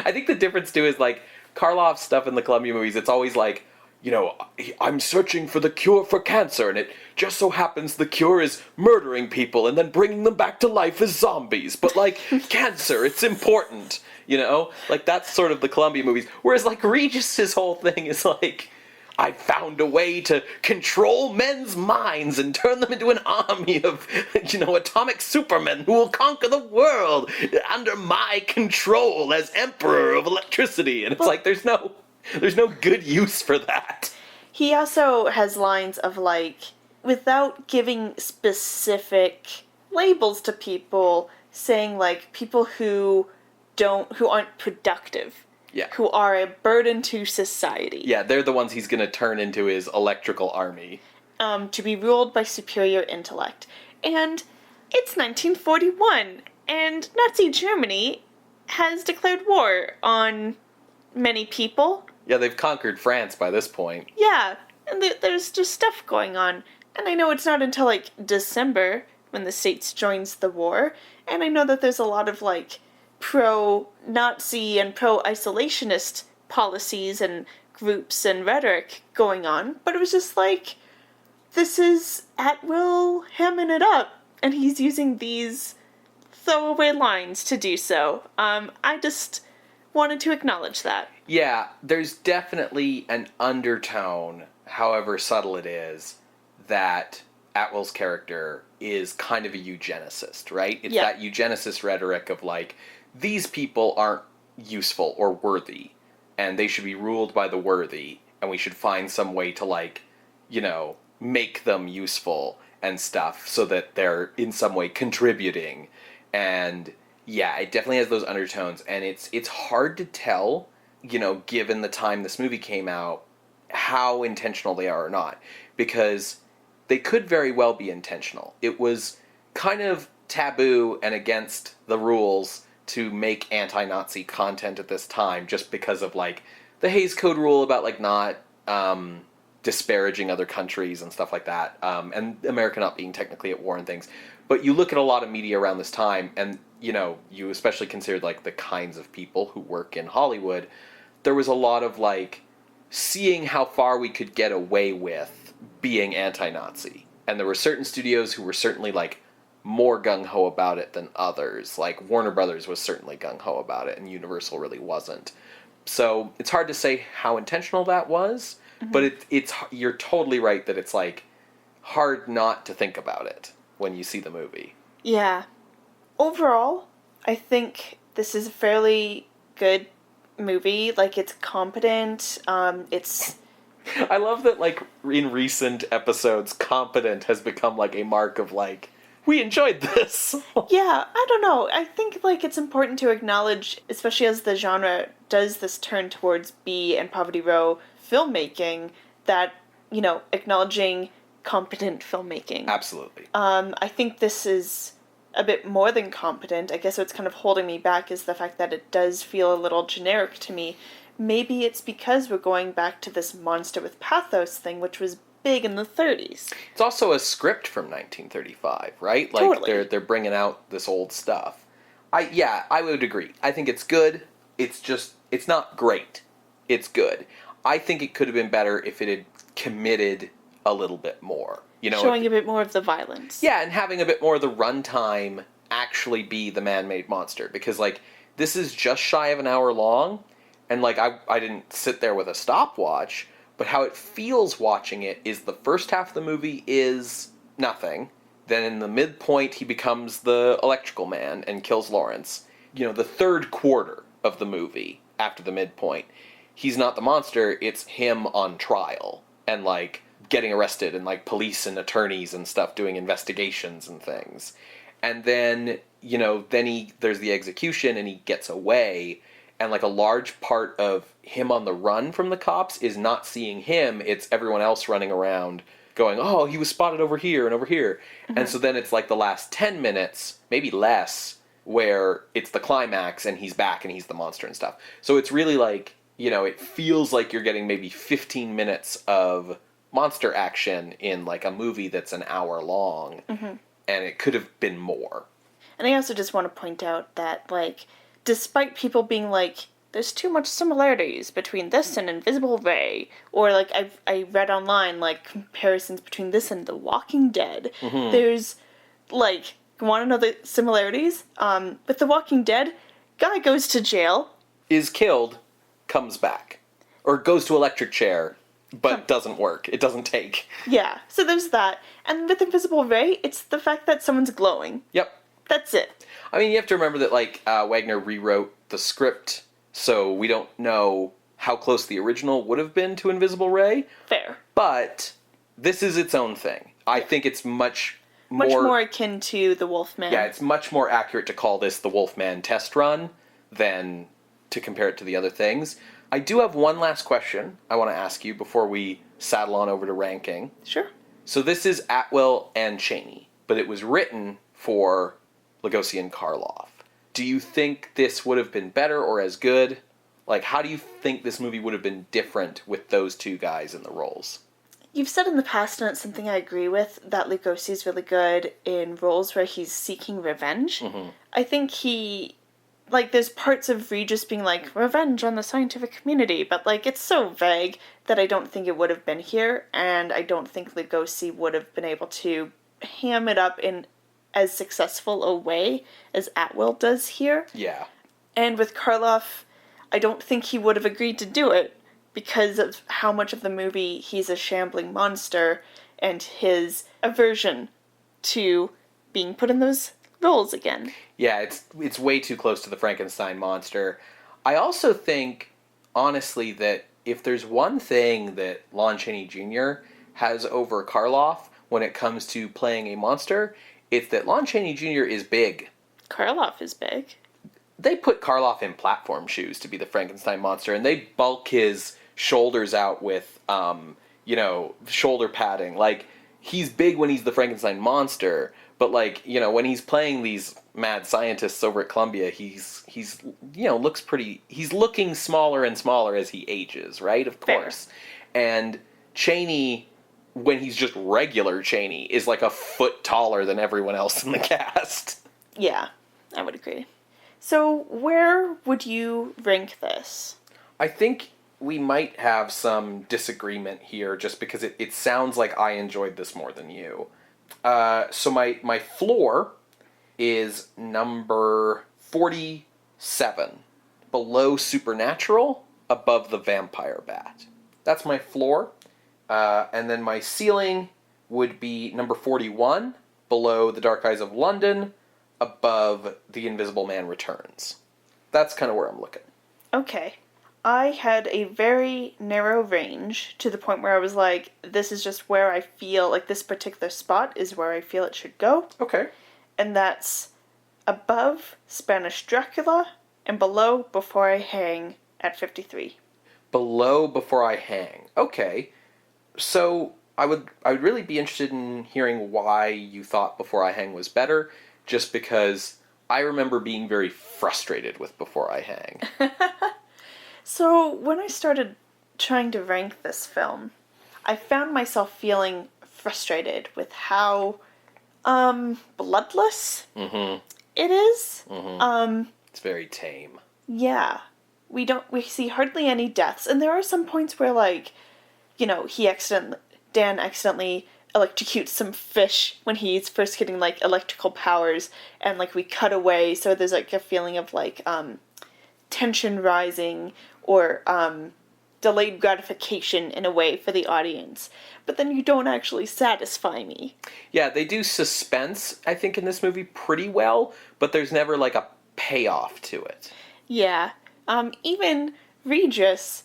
I think the difference, too, is, like, Karloff's stuff in the Columbia movies, it's always like, you know, I'm searching for the cure for cancer, and it just so happens the cure is murdering people and then bringing them back to life as zombies. But, like, cancer, it's important, you know? Like, that's sort of the Columbia movies. Whereas, like, Regis's whole thing is like, I found a way to control men's minds and turn them into an army of, you know, atomic supermen who will conquer the world under my control as Emperor of Electricity. And it's like, there's no good use for that. He also has lines of, like, without giving specific labels to people, saying, like, people who aren't productive. Yeah. Who are a burden to society. Yeah, they're the ones he's going to turn into his electrical army. To be ruled by superior intellect. And it's 1941, and Nazi Germany has declared war on many people. Yeah, they've conquered France by this point. Yeah, and there's just stuff going on. And I know it's not until, like, December when the States joins the war, and I know that there's a lot of, like, pro-Nazi and pro-isolationist policies and groups and rhetoric going on, but it was just like, this is Atwill hamming it up, and he's using these throwaway lines to do so. I just wanted to acknowledge that. Yeah, there's definitely an undertone, however subtle it is, that Atwill's character is kind of a eugenicist, right? It's that eugenicist rhetoric of, like, these people aren't useful or worthy, and they should be ruled by the worthy, and we should find some way to, like, you know, make them useful and stuff so that they're in some way contributing. And yeah, it definitely has those undertones, and it's hard to tell, you know, given the time this movie came out, how intentional they are or not, because they could very well be intentional. It was kind of taboo and against the rules to make anti-Nazi content at this time, just because of, like, the Hays Code rule about, like, not disparaging other countries and stuff like that, and America not being technically at war and things. But you look at a lot of media around this time, and, you know, you especially considered, like, the kinds of people who work in Hollywood, there was a lot of, like, seeing how far we could get away with being anti-Nazi. And there were certain studios who were certainly, like, more gung-ho about it than others. Like, Warner Brothers was certainly gung-ho about it, and Universal really wasn't. So, it's hard to say how intentional that was, but it's you're totally right that it's, like, hard not to think about it when you see the movie. Yeah. Overall, I think this is a fairly good movie. Like, it's competent. It's... I love that, like, in recent episodes, competent has become, like, a mark of, like, we enjoyed this. Yeah, I don't know. I think, like, it's important to acknowledge, especially as the genre does this turn towards B and Poverty Row filmmaking, that, you know, acknowledging competent filmmaking. Absolutely. I think this is a bit more than competent. I guess what's kind of holding me back is the fact that it does feel a little generic to me. Maybe it's because we're going back to this monster with pathos thing, which was big in the 30s. It's also a script from 1935, right? Like, Totally. they're bringing out this old stuff. I would agree. I think it's good. It's not great. It's good. I think it could have been better if it had committed a little bit more. You know, Showing a bit more of the violence. Yeah, and having a bit more of the runtime actually be the man-made monster. Because, like, this is just shy of an hour long, and, like, I didn't sit there with a stopwatch, but how it feels watching it is the first half of the movie is nothing. Then in the midpoint, he becomes the electrical man and kills Lawrence. You know, the third quarter of the movie, after the midpoint, he's not the monster, it's him on trial. And, like, getting arrested, and, like, police and attorneys and stuff doing investigations and things. And then, you know, there's the execution and he gets away, and, like, a large part of him on the run from the cops is not seeing him, it's everyone else running around going, oh, he was spotted over here and over here. And so then it's, like, the last 10 minutes, maybe less, where it's the climax and he's back and he's the monster and stuff. So it's really, like, you know, it feels like you're getting maybe 15 minutes of monster action in, like, a movie that's an hour long, and it could have been more. And I also just want to point out that, like, despite people being like, there's too much similarities between this and Invisible Ray, or, like, I read online, like, comparisons between this and The Walking Dead. There's, like, want to know the similarities? With The Walking Dead, guy goes to jail. Is killed, comes back. Or goes to electric chair, but doesn't work. It doesn't take. Yeah, so there's that. And with Invisible Ray, it's the fact that someone's glowing. Yep. That's it. I mean, you have to remember that, like, Waggner rewrote the script, so we don't know how close the original would have been to Invisible Ray. Fair. But this is its own thing. I think it's much more akin to the Wolfman. Yeah, it's much more accurate to call this the Wolfman test run than to compare it to the other things. I do have one last question I want to ask you before we saddle on over to ranking. Sure. So this is Atwill and Chaney, but it was written for Lugosi and Karloff. Do you think this would have been better or as good? Like, how do you think this movie would have been different with those two guys in the roles? You've said in the past, and it's something I agree with, that Lugosi's really good in roles where he's seeking revenge. I think like, there's parts of Regis being like, revenge on the scientific community, but, like, it's so vague that I don't think it would have been here, and I don't think Lugosi would have been able to ham it up in as successful a way as Atwill does here. Yeah. And with Karloff, I don't think he would have agreed to do it because of how much of the movie he's a shambling monster and his aversion to being put in those roles again. Yeah, it's way too close to the Frankenstein monster. I also think, honestly, that if there's one thing that Lon Chaney Jr. has over Karloff when it comes to playing a monster, it's that Lon Chaney Jr. is big. Karloff is big. They put Karloff in platform shoes to be the Frankenstein monster, and they bulk his shoulders out with, shoulder padding. Like, he's big when he's the Frankenstein monster, but, like, you know, when he's playing these mad scientists over at Columbia, he's looks pretty... He's looking smaller and smaller as he ages, right? Of course. Fair. And Chaney, when he's just regular Chaney, is like a foot taller than everyone else in the cast. Yeah, I would agree. So, where would you rank this? I think we might have some disagreement here just because it sounds like I enjoyed this more than you. So my floor is number 47. Below Supernatural, above the Vampire Bat. That's my floor. And then my ceiling would be number 41, below The Dark Eyes of London, above The Invisible Man Returns. That's kind of where I'm looking. Okay. I had a very narrow range to the point where I was like, this is just where I feel, like this particular spot is where I feel it should go. Okay. And that's above Spanish Dracula and below Before I Hang at 53. Below Before I Hang. Okay. So I would really be interested in hearing why you thought Before I Hang was better, just because I remember being very frustrated with Before I Hang. So when I started trying to rank this film, I found myself feeling frustrated with how bloodless it is. It's very tame. Yeah. We see hardly any deaths, and there are some points where, like, you know, Dan accidentally electrocutes some fish when he's first getting, like, electrical powers, and, like, we cut away, so there's, like, a feeling of, like, tension rising, or delayed gratification in a way for the audience. But then you don't actually satisfy me. Yeah, they do suspense, I think, in this movie pretty well, but there's never, like, a payoff to it. Yeah. Even Regis,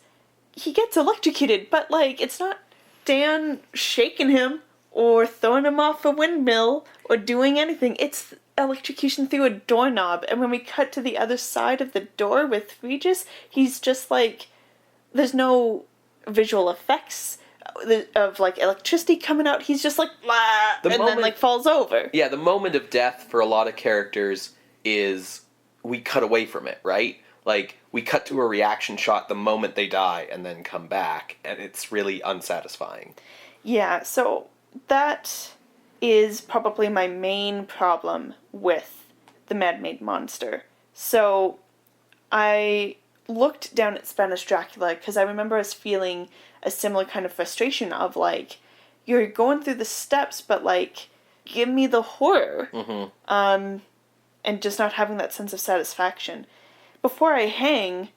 he gets electrocuted, but, like, it's not Dan shaking him or throwing him off a windmill or doing anything. It's electrocution through a doorknob, and when we cut to the other side of the door with Regis, he's just like, there's no visual effects of like electricity coming out. He's just like, blah, then like falls over. Yeah, the moment of death for a lot of characters is we cut away from it, right? Like, we cut to a reaction shot the moment they die and then come back, and it's really unsatisfying. Yeah, so that is probably my main problem with the Man-Made Monster. So I looked down at Spanish Dracula because I remember us feeling a similar kind of frustration of, like, you're going through the steps, but, like, give me the horror. And just not having that sense of satisfaction. Before I Hang,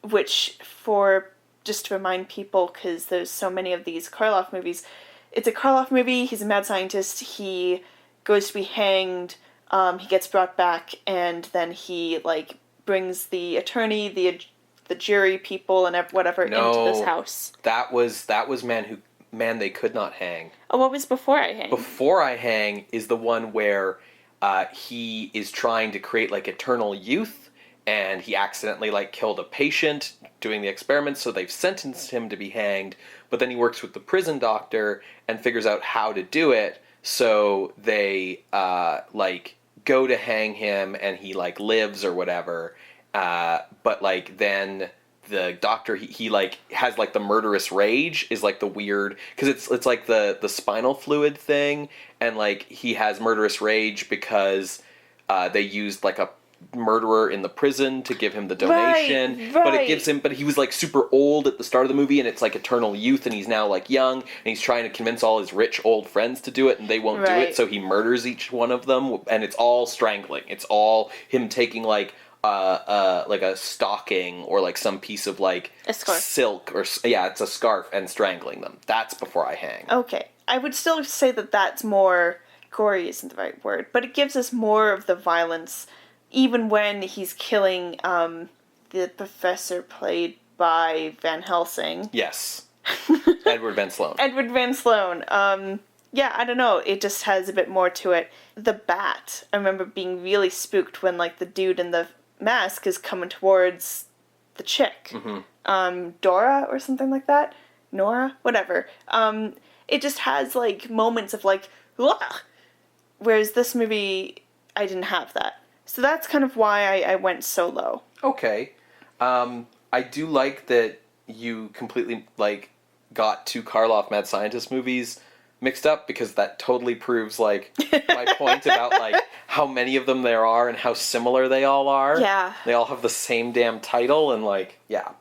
which, for just to remind people, because there's so many of these Karloff movies, it's a Karloff movie, he's a mad scientist, he goes to be hanged, he gets brought back, and then he, like, brings the attorney, the jury people, and whatever into this house. That was Man They Could Not Hang. Oh, what was Before I Hang? Before I Hang is the one where he is trying to create, like, eternal youth, and he accidentally, like, killed a patient doing the experiments, so they've sentenced him to be hanged, but then he works with the prison doctor and figures out how to do it, so they, like, go to hang him, and he, like, lives or whatever, but, like, then the doctor, he like, has, like, the murderous rage is, like, the weird, because it's like the spinal fluid thing, and, like, he has murderous rage because they used, like, a murderer in the prison to give him the donation, right. But he was, like, super old at the start of the movie, and it's, like, eternal youth, and he's now, like, young, and he's trying to convince all his rich old friends to do it, and they won't do it, so he murders each one of them, and it's all strangling. It's all him taking, like a stocking or, like, some piece of, like, a scarf. Silk, or it's a scarf, and strangling them. That's Before I Hang. Okay, I would still say that that's more gory isn't the right word, but it gives us more of the violence. Even when he's killing the professor played by Van Helsing. Yes. Edward Van Sloan. Edward Van Sloan. Yeah, I don't know. It just has a bit more to it. The bat. I remember being really spooked when, like, the dude in the mask is coming towards the chick. Dora or something like that. Nora? Whatever. It just has, like, moments of, like, ugh! Whereas this movie, I didn't have that. So that's kind of why I went so low. Okay. I do like that you completely, like, got two Karloff Mad Scientist movies mixed up, because that totally proves, like, my point about, like, how many of them there are and how similar they all are. Yeah. They all have the same damn title, and, like, yeah.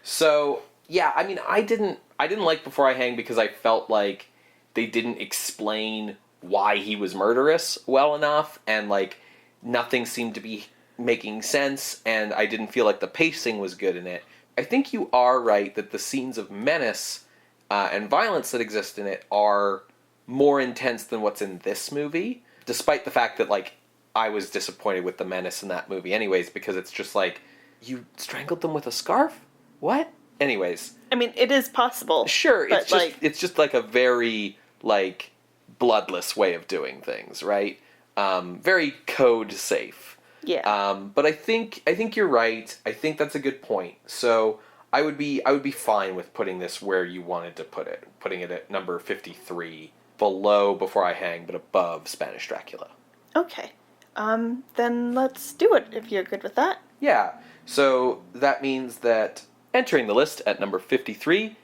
So, yeah, I mean, I didn't like Before I Hang because I felt like they didn't explain why he was murderous well enough, and, like, nothing seemed to be making sense, and I didn't feel like the pacing was good in it. I think you are right that the scenes of menace and violence that exist in it are more intense than what's in this movie, despite the fact that, like, I was disappointed with the menace in that movie anyways, because it's just like, you strangled them with a scarf? What? Anyways. I mean, it is possible. Sure, it's just like a very, like, bloodless way of doing things, right? Very code safe. Yeah. But I think you're right. I think that's a good point. So I would be fine with putting this where you wanted to put it, putting it at number 53, below Before I Hang, but above Spanish Dracula. Okay. Then let's do it, if you're good with that. Yeah. So that means that entering the list at number 53,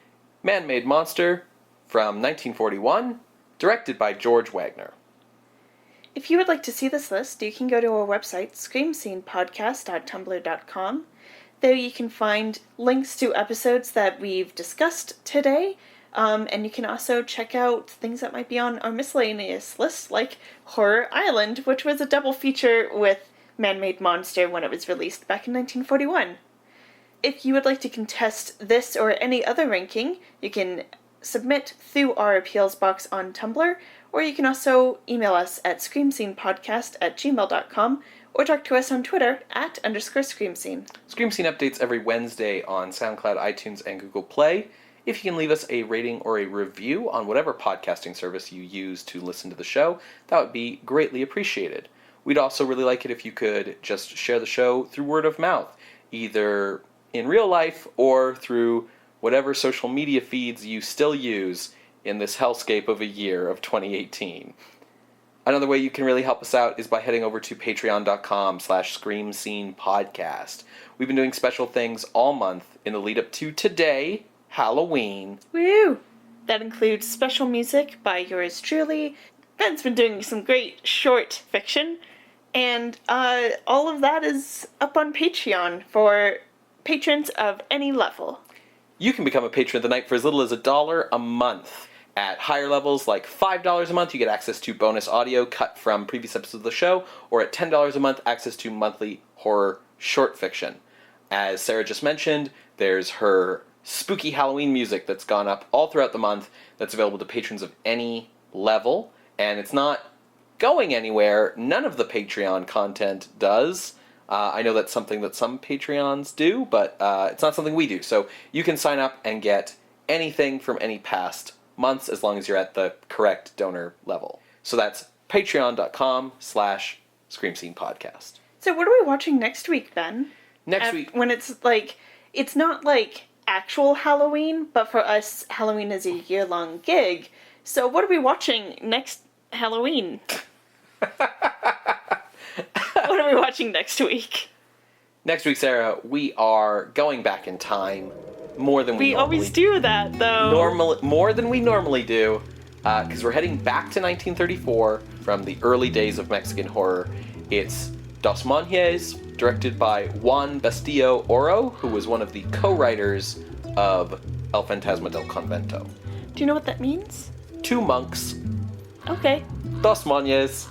Man-Made Monster from 1941, directed by George Waggner. If you would like to see this list, you can go to our website, screamscenepodcast.tumblr.com. There you can find links to episodes that we've discussed today, and you can also check out things that might be on our miscellaneous list, like Horror Island, which was a double feature with Man-Made Monster when it was released back in 1941. If you would like to contest this or any other ranking, you can submit through our appeals box on Tumblr, or you can also email us at screamscenepodcast@gmail.com, or talk to us on Twitter @_screamscene. Scream Scene updates every Wednesday on SoundCloud, iTunes, and Google Play. If you can leave us a rating or a review on whatever podcasting service you use to listen to the show, that would be greatly appreciated. We'd also really like it if you could just share the show through word of mouth, either in real life or through whatever social media feeds you still use in this hellscape of a year of 2018. Another way you can really help us out is by heading over to patreon.com/screamscenepodcast. We've been doing special things all month in the lead up to today, Halloween. Woo! That includes special music by yours truly. Ben's been doing some great short fiction, and all of that is up on Patreon for patrons of any level. You can become a patron of the night for as little as $1 a month. At higher levels, like $5 a month, you get access to bonus audio cut from previous episodes of the show, or at $10 a month, access to monthly horror short fiction. As Sarah just mentioned, there's her spooky Halloween music that's gone up all throughout the month that's available to patrons of any level, and it's not going anywhere. None of the Patreon content does. I know that's something that some Patreons do, but it's not something we do. So you can sign up and get anything from any past months as long as you're at the correct donor level. So that's patreon.com/screamscenepodcast. So what are we watching next week, Ben? Next week... When it's like, it's not like actual Halloween, but for us, Halloween is a year-long gig. So what are we watching next Halloween? What are we watching next week? Next week, Sarah, we are going back in time more than we normally always do that, though. More than we normally do, because we're heading back to 1934 from the early days of Mexican horror. It's Dos Monjes, directed by Juan Bastillo Oro, who was one of the co-writers of El Fantasma del Convento. Do you know what that means? 2 monks. Okay. Dos Monjes.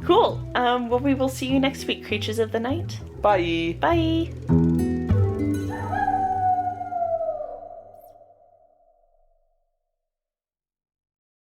Cool. Well, we will see you next week, creatures of the night. Bye. Bye.